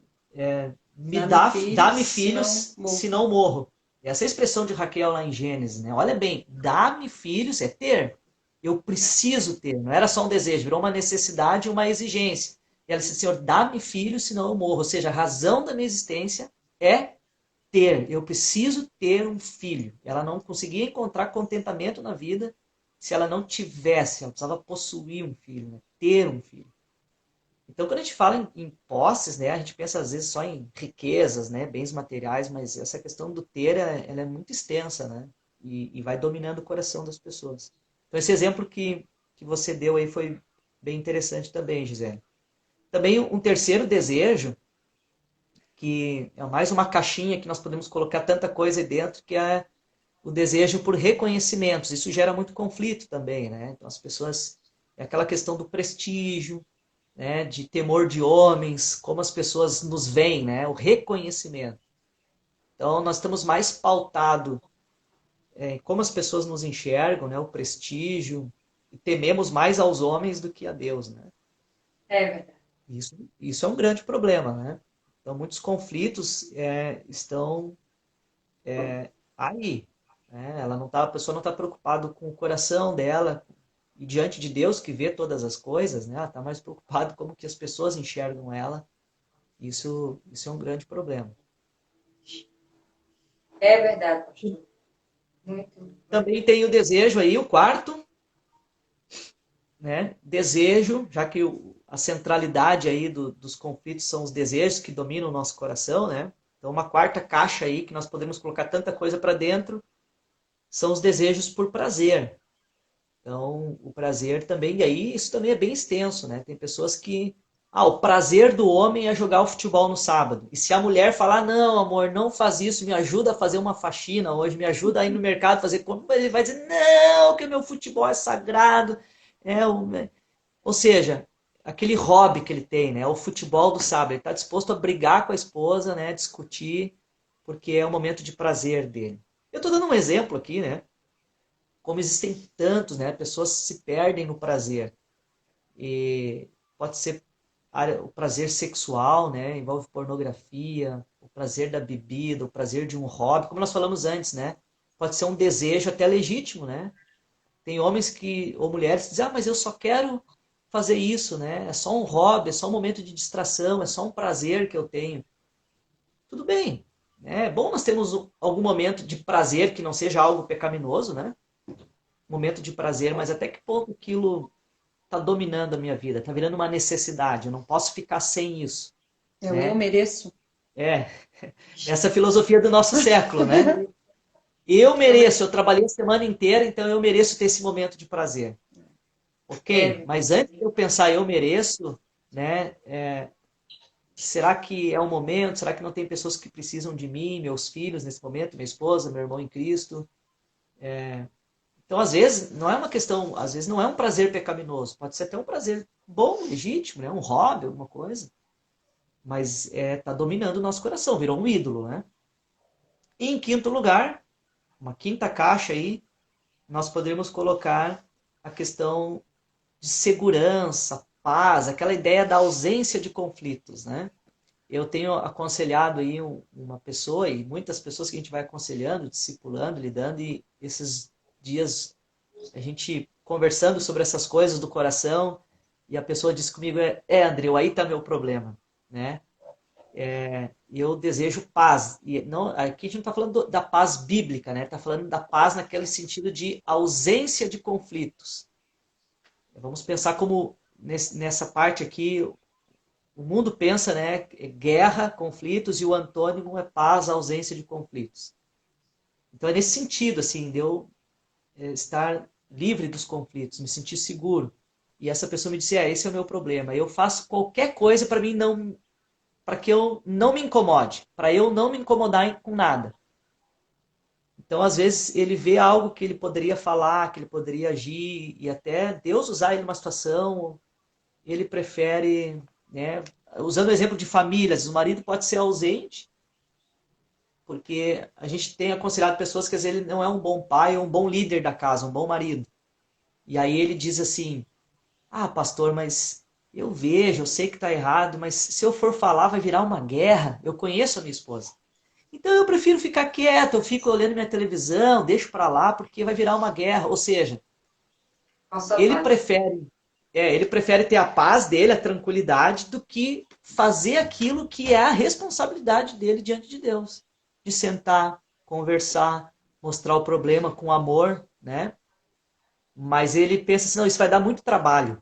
Dá-me dá-me filhos, senão filhos, morro. senão morro. Essa é a expressão de Raquel lá em Gênesis, né? Olha bem, dá-me filhos é ter. Eu preciso ter. Não era só um desejo, virou uma necessidade e uma exigência. E ela disse, Senhor, dá-me filhos, senão eu morro. Ou seja, a razão da minha existência é ter. Eu preciso ter um filho. Ela não conseguia encontrar contentamento na vida se ela não tivesse. Ela precisava possuir um filho, né? Ter um filho. Então, quando a gente fala em posses, né, a gente pensa às vezes só em riquezas, né, bens materiais, mas essa questão do ter, ela é muito extensa, né, e vai dominando o coração das pessoas. Então, esse exemplo que você deu aí foi bem interessante também, Gisele. Também um terceiro desejo, que é mais uma caixinha que nós podemos colocar tanta coisa aí dentro, que é o desejo por reconhecimentos. Isso gera muito conflito também, né? Então, as pessoas, é aquela questão do prestígio, né, de temor de homens, como as pessoas nos veem, né, o reconhecimento. Então, nós estamos mais pautado em como as pessoas nos enxergam, né, o prestígio, e tememos mais aos homens do que a Deus, né? É verdade. Isso é um grande problema, né? Então, muitos conflitos estão aí, né? A pessoa não está preocupada com o coração dela, e diante de Deus que vê todas as coisas, né? Ela está mais preocupada como que as pessoas enxergam ela. Isso é um grande problema. É verdade, pastor. Muito, muito. Também tem o desejo aí, o quarto, né? Desejo, já que a centralidade aí dos conflitos são os desejos que dominam o nosso coração, né? Então, uma quarta caixa aí que nós podemos colocar tanta coisa para dentro são os desejos por prazer. Então, o prazer também, e aí isso também é bem extenso, né? Tem pessoas que, o prazer do homem é jogar o futebol no sábado. E se a mulher falar, não, amor, não faz isso, me ajuda a fazer uma faxina hoje, me ajuda a ir no mercado fazer compra, ele vai dizer, não, que meu futebol é sagrado. Ou seja, aquele hobby que ele tem, né? O futebol do sábado. Ele está disposto a brigar com a esposa, né? Discutir, porque é o momento de prazer dele. Eu estou dando um exemplo aqui, né? Como existem tantos, né? Pessoas se perdem no prazer. E pode ser o prazer sexual, né? Envolve pornografia, o prazer da bebida, o prazer de um hobby, como nós falamos antes, né? Pode ser um desejo até legítimo, né? Tem homens ou mulheres que dizem, mas eu só quero fazer isso, né? É só um hobby, é só um momento de distração, é só um prazer que eu tenho. Tudo bem, né? É bom nós termos algum momento de prazer que não seja algo pecaminoso, né? Momento de prazer, mas até que ponto aquilo está dominando a minha vida, está virando uma necessidade, eu não posso ficar sem isso. Eu Né? mereço. Essa filosofia do nosso século, né? Eu mereço, eu trabalhei a semana inteira, então eu mereço ter esse momento de prazer. Ok, mas antes de eu pensar eu mereço, né? Será que é um momento? Será que não tem pessoas que precisam de mim, meus filhos nesse momento, minha esposa, meu irmão em Cristo? Então, às vezes, não é uma questão, às vezes não é um prazer pecaminoso, pode ser até um prazer bom, legítimo, né? Um hobby, alguma coisa. Mas está dominando o nosso coração, virou um ídolo, né? E em quinto lugar, uma quinta caixa aí, nós poderíamos colocar a questão de segurança, paz, aquela ideia da ausência de conflitos, né? Eu tenho aconselhado aí uma pessoa, e muitas pessoas que a gente vai aconselhando, discipulando, lidando, e esses dias a gente conversando sobre essas coisas do coração, e a pessoa disse comigo, Andreu, aí está meu problema, né? E eu desejo paz. E não, aqui a gente não está falando da paz bíblica, né? Está falando da paz naquele sentido de ausência de conflitos. Vamos pensar como nessa parte aqui, o mundo pensa, né? Guerra, conflitos, e o antônimo é paz, ausência de conflitos. Então é nesse sentido, assim, de eu estar livre dos conflitos, me sentir seguro. E essa pessoa me disse, esse é o meu problema. Eu faço qualquer coisa para mim não, para que eu não me incomode, para eu não me incomodar com nada. Então, às vezes, ele vê algo que ele poderia falar, que ele poderia agir, e até Deus usar ele numa situação, ele prefere, né? Usando o exemplo de famílias, o marido pode ser ausente, porque a gente tem aconselhado pessoas que às vezes ele não é um bom pai, ou um bom líder da casa, um bom marido. E aí ele diz assim, pastor, mas eu vejo, eu sei que está errado, mas se eu for falar vai virar uma guerra, eu conheço a minha esposa. Então eu prefiro ficar quieto, eu fico olhando minha televisão, deixo para lá, porque vai virar uma guerra. Ou seja, ele prefere ter a paz dele, a tranquilidade, do que fazer aquilo que é a responsabilidade dele diante de Deus. De sentar, conversar, mostrar o problema com amor, né? Mas ele pensa assim, não, isso vai dar muito trabalho.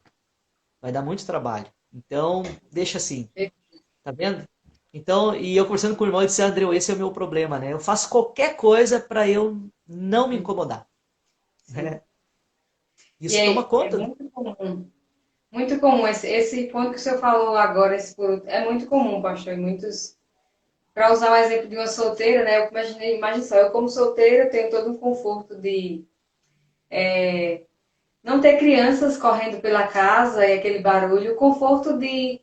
Vai dar muito trabalho. Então, deixa assim. Tá vendo? Então, e eu conversando com o irmão, ele disse, André, esse é o meu problema, né? Eu faço qualquer coisa para eu não me incomodar. Né? Isso toma conta. É muito comum. Muito comum. Esse ponto que o senhor falou agora, é muito comum, pastor. Para usar o exemplo de uma solteira, né? Eu imagine só, eu como solteira tenho todo um conforto de não ter crianças correndo pela casa e aquele barulho, o conforto de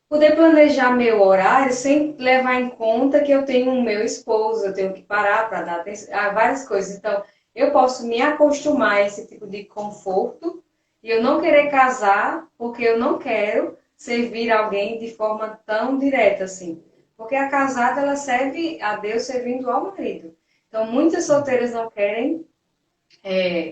poder planejar meu horário sem levar em conta que eu tenho o meu esposo, eu tenho que parar para dar atenção a várias coisas. Então, eu posso me acostumar a esse tipo de conforto e eu não querer casar porque eu não quero servir alguém de forma tão direta assim. Porque a casada, ela serve a Deus servindo ao marido. Então, muitas solteiras não querem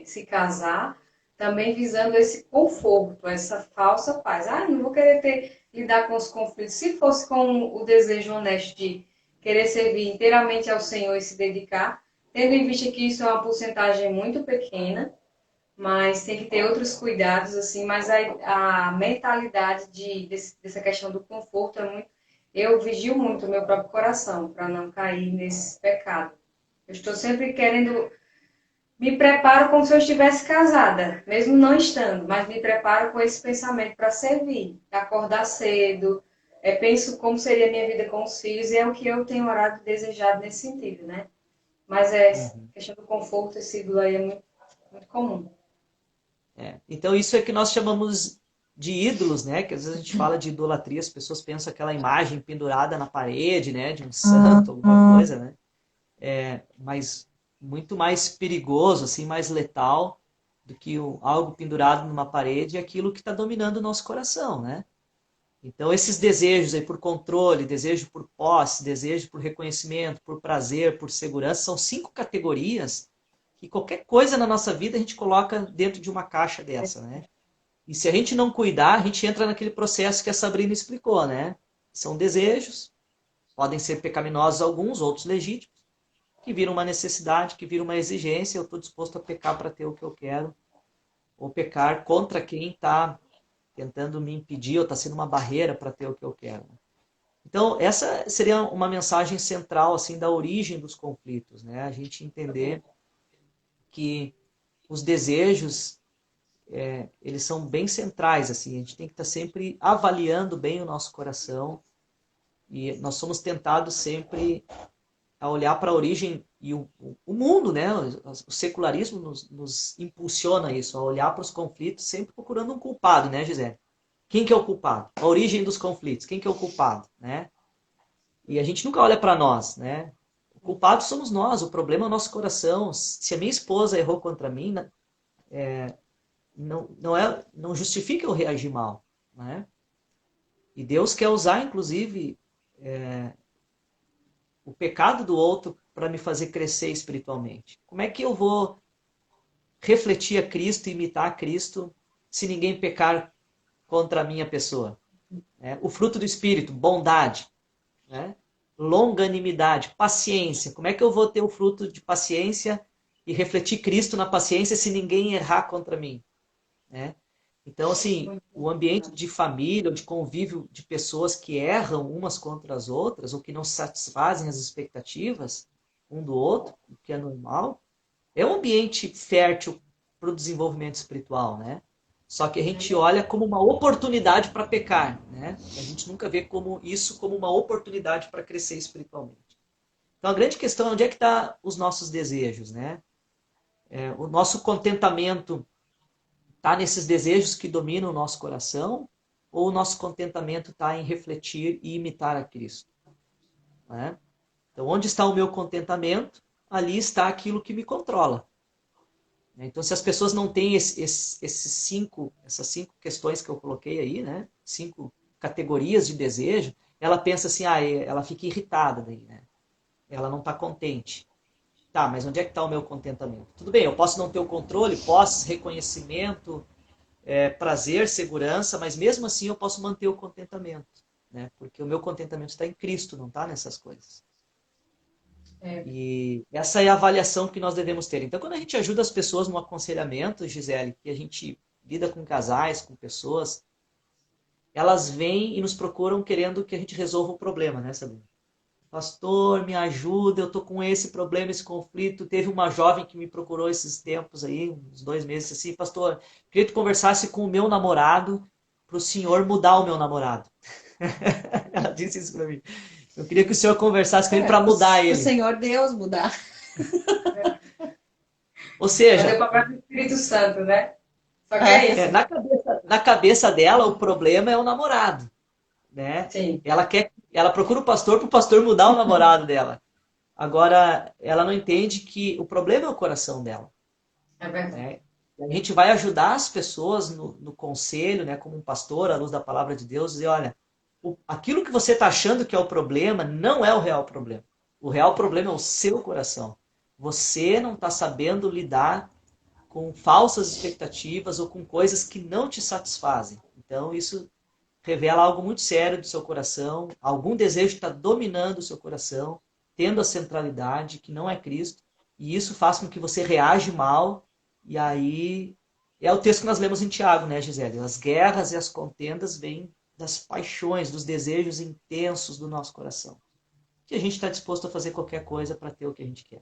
se casar também visando esse conforto, essa falsa paz. Não vou querer lidar com os conflitos. Se fosse com o desejo honesto de querer servir inteiramente ao Senhor e se dedicar, tendo em vista que isso é uma porcentagem muito pequena, mas tem que ter outros cuidados, assim, mas a mentalidade dessa questão do conforto é muito. Eu vigio muito o meu próprio coração para não cair nesse pecado. Eu estou sempre querendo. Me preparo como se eu estivesse casada, mesmo não estando, mas me preparo com esse pensamento para servir, acordar cedo, penso como seria a minha vida com os filhos, e é o que eu tenho orado e desejado nesse sentido, né? Mas Uhum. questão do conforto, esse ídolo aí é muito, muito comum. Então isso é que nós chamamos de ídolos, né? Que às vezes a gente fala de idolatria, as pessoas pensam aquela imagem pendurada na parede, né? De um santo, alguma coisa, né? Mas muito mais perigoso, assim, mais letal do que algo pendurado numa parede é aquilo que está dominando o nosso coração, né? Então esses desejos aí por controle, desejo por posse, desejo por reconhecimento, por prazer, por segurança, são 5 categorias que qualquer coisa na nossa vida a gente coloca dentro de uma caixa dessa, né? E se a gente não cuidar, a gente entra naquele processo que a Sabrina explicou, né? São desejos, podem ser pecaminosos alguns, outros legítimos, que viram uma necessidade, que viram uma exigência, eu estou disposto a pecar para ter o que eu quero, ou pecar contra quem está tentando me impedir, ou está sendo uma barreira para ter o que eu quero. Então, essa seria uma mensagem central assim da origem dos conflitos, né? A gente entender que os desejos eles são bem centrais, assim, a gente tem que estar sempre avaliando bem o nosso coração e nós somos tentados sempre a olhar para a origem e o mundo, né? O secularismo nos impulsiona isso, a olhar para os conflitos sempre procurando um culpado, né, Gisele? Quem que é o culpado? A origem dos conflitos, quem que é o culpado, né? E a gente nunca olha para nós, né? O culpado somos nós, o problema é o nosso coração. Se a minha esposa errou contra mim, não justifica eu reagir mal, né? E Deus quer usar, inclusive, o pecado do outro para me fazer crescer espiritualmente. Como é que eu vou refletir a Cristo, imitar a Cristo, se ninguém pecar contra a minha pessoa? O fruto do Espírito, bondade, né? Longanimidade, paciência. Como é que eu vou ter o fruto de paciência e refletir Cristo na paciência se ninguém errar contra mim, né? Então, assim, o ambiente de família, ou de convívio de pessoas que erram umas contra as outras, ou que não satisfazem as expectativas um do outro, o que é normal, é um ambiente fértil para o desenvolvimento espiritual, né? Só que a gente olha como uma oportunidade para pecar, né? A gente nunca vê como isso como uma oportunidade para crescer espiritualmente. Então, a grande questão é onde é que estão os nossos desejos, né? O nosso contentamento está nesses desejos que dominam o nosso coração ou o nosso contentamento está em refletir e imitar a Cristo, né? Então, onde está o meu contentamento, ali está aquilo que me controla. Então, se as pessoas não têm essas 5 questões que eu coloquei aí, né? 5 categorias de desejo, ela pensa assim, ela fica irritada daí, né? Ela não está contente. Tá, mas onde é que está o meu contentamento? Tudo bem, eu posso não ter o controle, posse, reconhecimento, prazer, segurança, mas mesmo assim eu posso manter o contentamento, né? Porque o meu contentamento está em Cristo, não está nessas coisas. E essa é a avaliação que nós devemos ter. Então, quando a gente ajuda as pessoas no aconselhamento, Gisele, que a gente lida com casais, com pessoas, elas vêm e nos procuram querendo que a gente resolva o problema, né, Sabrina? Pastor, me ajuda, eu tô com esse problema, esse conflito. Teve uma jovem que me procurou esses tempos aí, uns 2 meses assim, pastor, queria que tu conversasse com o meu namorado para o senhor mudar o meu namorado. Ela disse isso para mim. Eu queria que o senhor conversasse com ele para mudar ele. O Senhor Deus mudar. Ou seja, Mas é o papel do Espírito Santo, né? Só que é isso. na cabeça dela, o problema é o namorado, né? Sim. Ela procura o pastor para o pastor mudar o namorado dela. Agora, ela não entende que o problema é o coração dela. É verdade. Né? A gente vai ajudar as pessoas no conselho, né, como um pastor, à luz da palavra de Deus, dizer, olha, aquilo que você está achando que é o problema não é o real problema. O real problema é o seu coração. Você não está sabendo lidar com falsas expectativas ou com coisas que não te satisfazem. Então, isso revela algo muito sério do seu coração, algum desejo está dominando o seu coração, tendo a centralidade, que não é Cristo, e isso faz com que você reage mal, e aí é o texto que nós lemos em Tiago, né, Gisele? As guerras e as contendas vêm das paixões, dos desejos intensos do nosso coração. Que a gente está disposto a fazer qualquer coisa para ter o que a gente quer.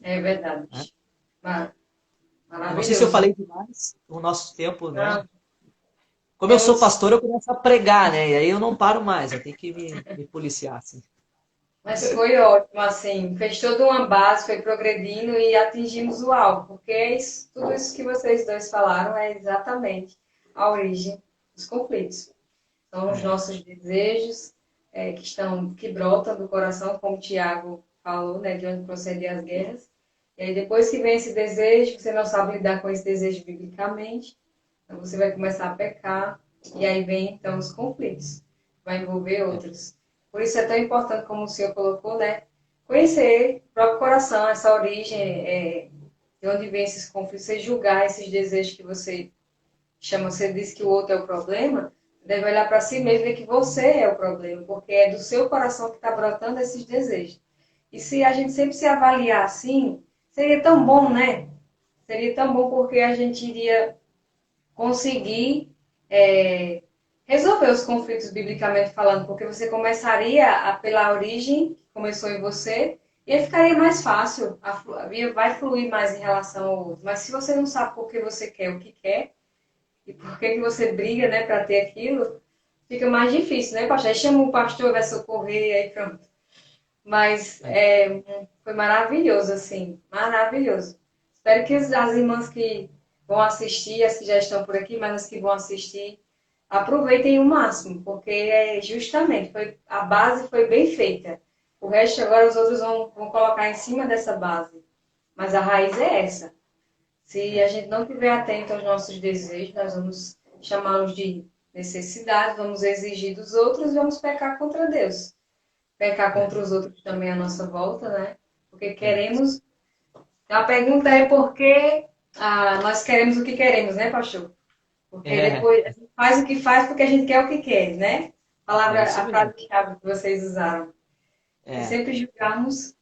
É verdade. Né? Eu não sei se eu Maravilhoso. falei demais o nosso tempo, né? Não, Como eu sou temos- pastor, eu começo a pregar, né? E aí eu não paro mais, eu tenho que me policiar, assim. Mas foi ótimo, assim, fez toda uma base, foi progredindo e atingimos o alvo, porque tudo isso que vocês dois falaram é exatamente a origem dos conflitos. São os nossos desejos que brotam do coração, como o Tiago falou, né, de onde procedem as guerras. E aí depois que vem esse desejo, você não sabe lidar com esse desejo biblicamente, então você vai começar a pecar, e aí vem então os conflitos, vai envolver outros. Por isso é tão importante, como o senhor colocou, né? Conhecer o próprio coração, essa origem, de onde vem esses conflitos, você julgar esses desejos que você chama, você diz que o outro é o problema, deve olhar para si mesmo e ver que você é o problema, porque é do seu coração que está brotando esses desejos. E se a gente sempre se avaliar assim, seria tão bom, né? Seria tão bom porque a gente iria conseguir resolver os conflitos biblicamente falando, porque você começaria pela origem, que começou em você, e aí ficaria mais fácil, vai fluir mais em relação ao outro. Mas se você não sabe por que você quer o que quer, e por que você briga, né, para ter aquilo, fica mais difícil, né, pastor? Aí chama o pastor, vai socorrer, aí pronto. Mas foi maravilhoso, assim, maravilhoso. Espero que as irmãs que vão assistir, as que já estão por aqui, mas as que vão assistir, aproveitem o máximo, porque justamente a base foi bem feita. O resto agora os outros vão colocar em cima dessa base. Mas a raiz é essa. Se a gente não estiver atento aos nossos desejos, nós vamos chamá-los de necessidade, vamos exigir dos outros e vamos pecar contra Deus. Pecar contra os outros também à nossa volta, né? Porque queremos. A pergunta é por que nós queremos o que queremos, né, pastor? Porque depois a gente faz o que faz porque a gente quer o que quer, né? A frase-chave que vocês usaram. E sempre julgarmos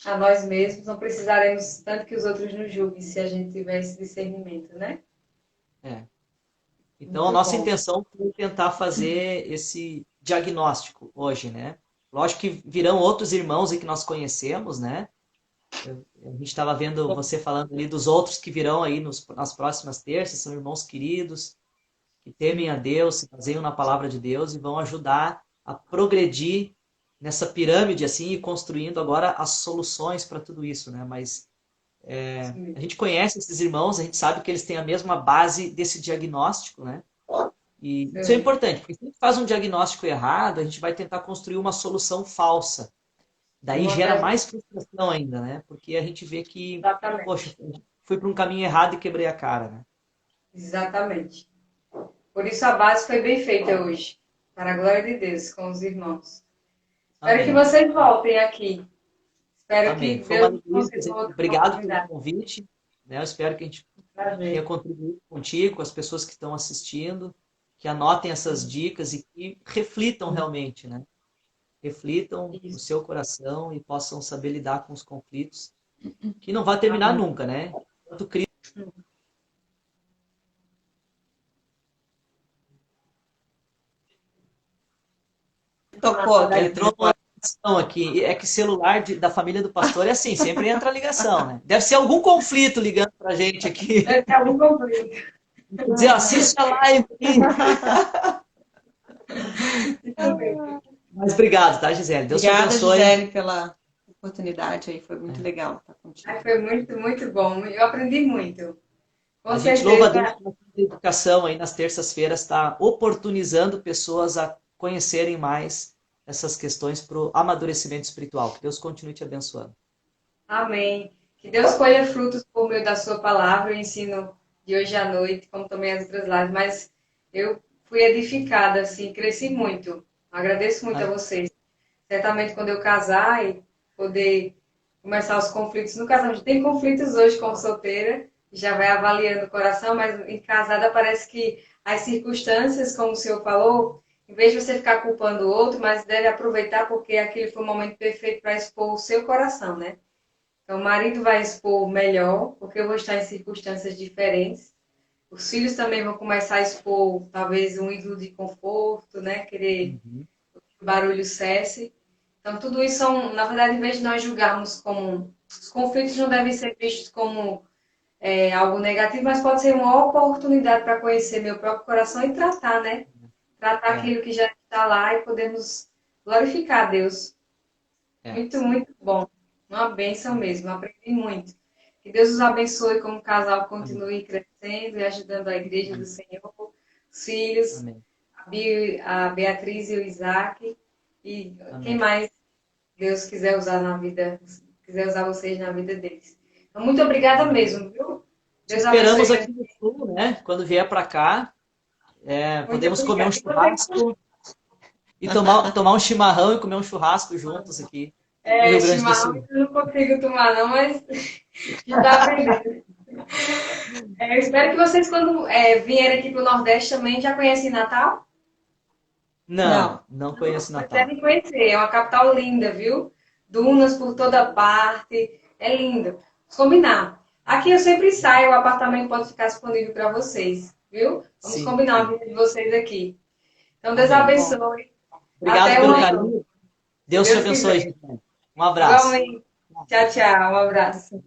a nós mesmos, não precisaremos tanto que os outros nos julguem se a gente tiver esse discernimento, né? Então, Muito a nossa bom. intenção foi tentar fazer esse diagnóstico hoje, né? Lógico que virão outros irmãos aí que nós conhecemos, né? A gente estava vendo você falando ali dos outros que virão aí nas próximas terças, são irmãos queridos, que temem a Deus, se baseiam na palavra de Deus e vão ajudar a progredir nessa pirâmide assim e construindo agora as soluções para tudo isso, né? Mas a gente conhece esses irmãos, a gente sabe que eles têm a mesma base desse diagnóstico, né? E isso é importante, porque se a gente faz um diagnóstico errado, a gente vai tentar construir uma solução falsa. Daí gera mais frustração ainda, né? Porque a gente vê que, Exatamente. poxa, fui para um caminho errado e quebrei a cara, né? Exatamente. Por isso a base foi bem feita hoje. Para a glória de Deus, com os irmãos. Espero Amém. que vocês voltem aqui. Espero Amém. que Foi uma Deus delícia. conceda outra Obrigado pelo oportunidade. convite, né? Eu espero que a gente Prazer. tenha contribuído contigo, com as pessoas que estão assistindo, que anotem essas dicas e que reflitam realmente, né? Reflitam no seu coração e possam saber lidar com os conflitos, que não vai terminar nunca, né? Enquanto Cristo Tocou aqui. entrou uma ligação aqui. É que celular da família do pastor é assim, sempre entra a ligação, né? Deve ser algum conflito ligando pra gente aqui. Deve ter algum conflito. Dizer, assiste a live. Mas obrigado, tá, Gisele? Deus te Obrigada, abençoe. Gisele, pela oportunidade aí. Foi muito legal estar contigo. Foi muito, muito bom. Eu aprendi muito. Com A gente certeza. louva a Deus pela educação aí nas terças-feiras, está oportunizando pessoas a conhecerem mais essas questões para o amadurecimento espiritual. Que Deus continue te abençoando. Amém. Que Deus colha frutos por meio da sua palavra, o ensino de hoje à noite, como também as outras lives. Mas eu fui edificada, assim, cresci muito. Agradeço muito a vocês. Certamente quando eu casar e poder começar os conflitos no casamento. Tem conflitos hoje como solteira, já vai avaliando o coração, mas em casada parece que as circunstâncias, como o senhor falou, em vez de você ficar culpando o outro, mas deve aproveitar porque aquele foi o momento perfeito para expor o seu coração, né? Então, o marido vai expor melhor, porque eu vou estar em circunstâncias diferentes. Os filhos também vão começar a expor, talvez, um ídolo de conforto, né? Querer Uhum. que o barulho cesse. Então, tudo isso são, na verdade, em vez de nós julgarmos como... Os conflitos não devem ser vistos como algo negativo, mas pode ser uma oportunidade para conhecer meu próprio coração e tratar, né? Tratar É, aquilo que já está lá e podemos glorificar a Deus. é. Muito, muito bom. Uma bênção mesmo. Aprendi muito. Que Deus os abençoe como casal Amém. continue crescendo e ajudando a igreja do Amém. Senhor, os filhos, Amém. a Beatriz e o Isaac. E quem Amém. mais Deus quiser usar na vida, quiser usar vocês na vida deles. Então, muito obrigada Amém. mesmo, viu? Te Deus abençoe. esperamos aqui no sul, né? Quando vier para cá, Muito podemos comer um obrigada. E vocês, churrasco e tomar um chimarrão e comer um churrasco juntos aqui no Rio Grande do chimarrão Sul. eu não consigo tomar, não, mas já está aprendendo. Eu espero que vocês, quando vierem aqui para o Nordeste, também já conhecem Natal. Não. Não conheço Vocês Natal. devem conhecer. É uma capital linda, viu? Dunas por toda parte. É lindo. Vamos combinar. Aqui eu sempre saio, o apartamento pode ficar disponível para vocês, viu? Vamos Sim, combinar a sim. vida de vocês aqui. Então, Deus Amém. Bom, abençoe. Obrigado Até pelo uma próxima. carinho. Se Deus te Deus abençoe, quiser. gente. Um abraço. Igualmente. Tchau, tchau. Um abraço.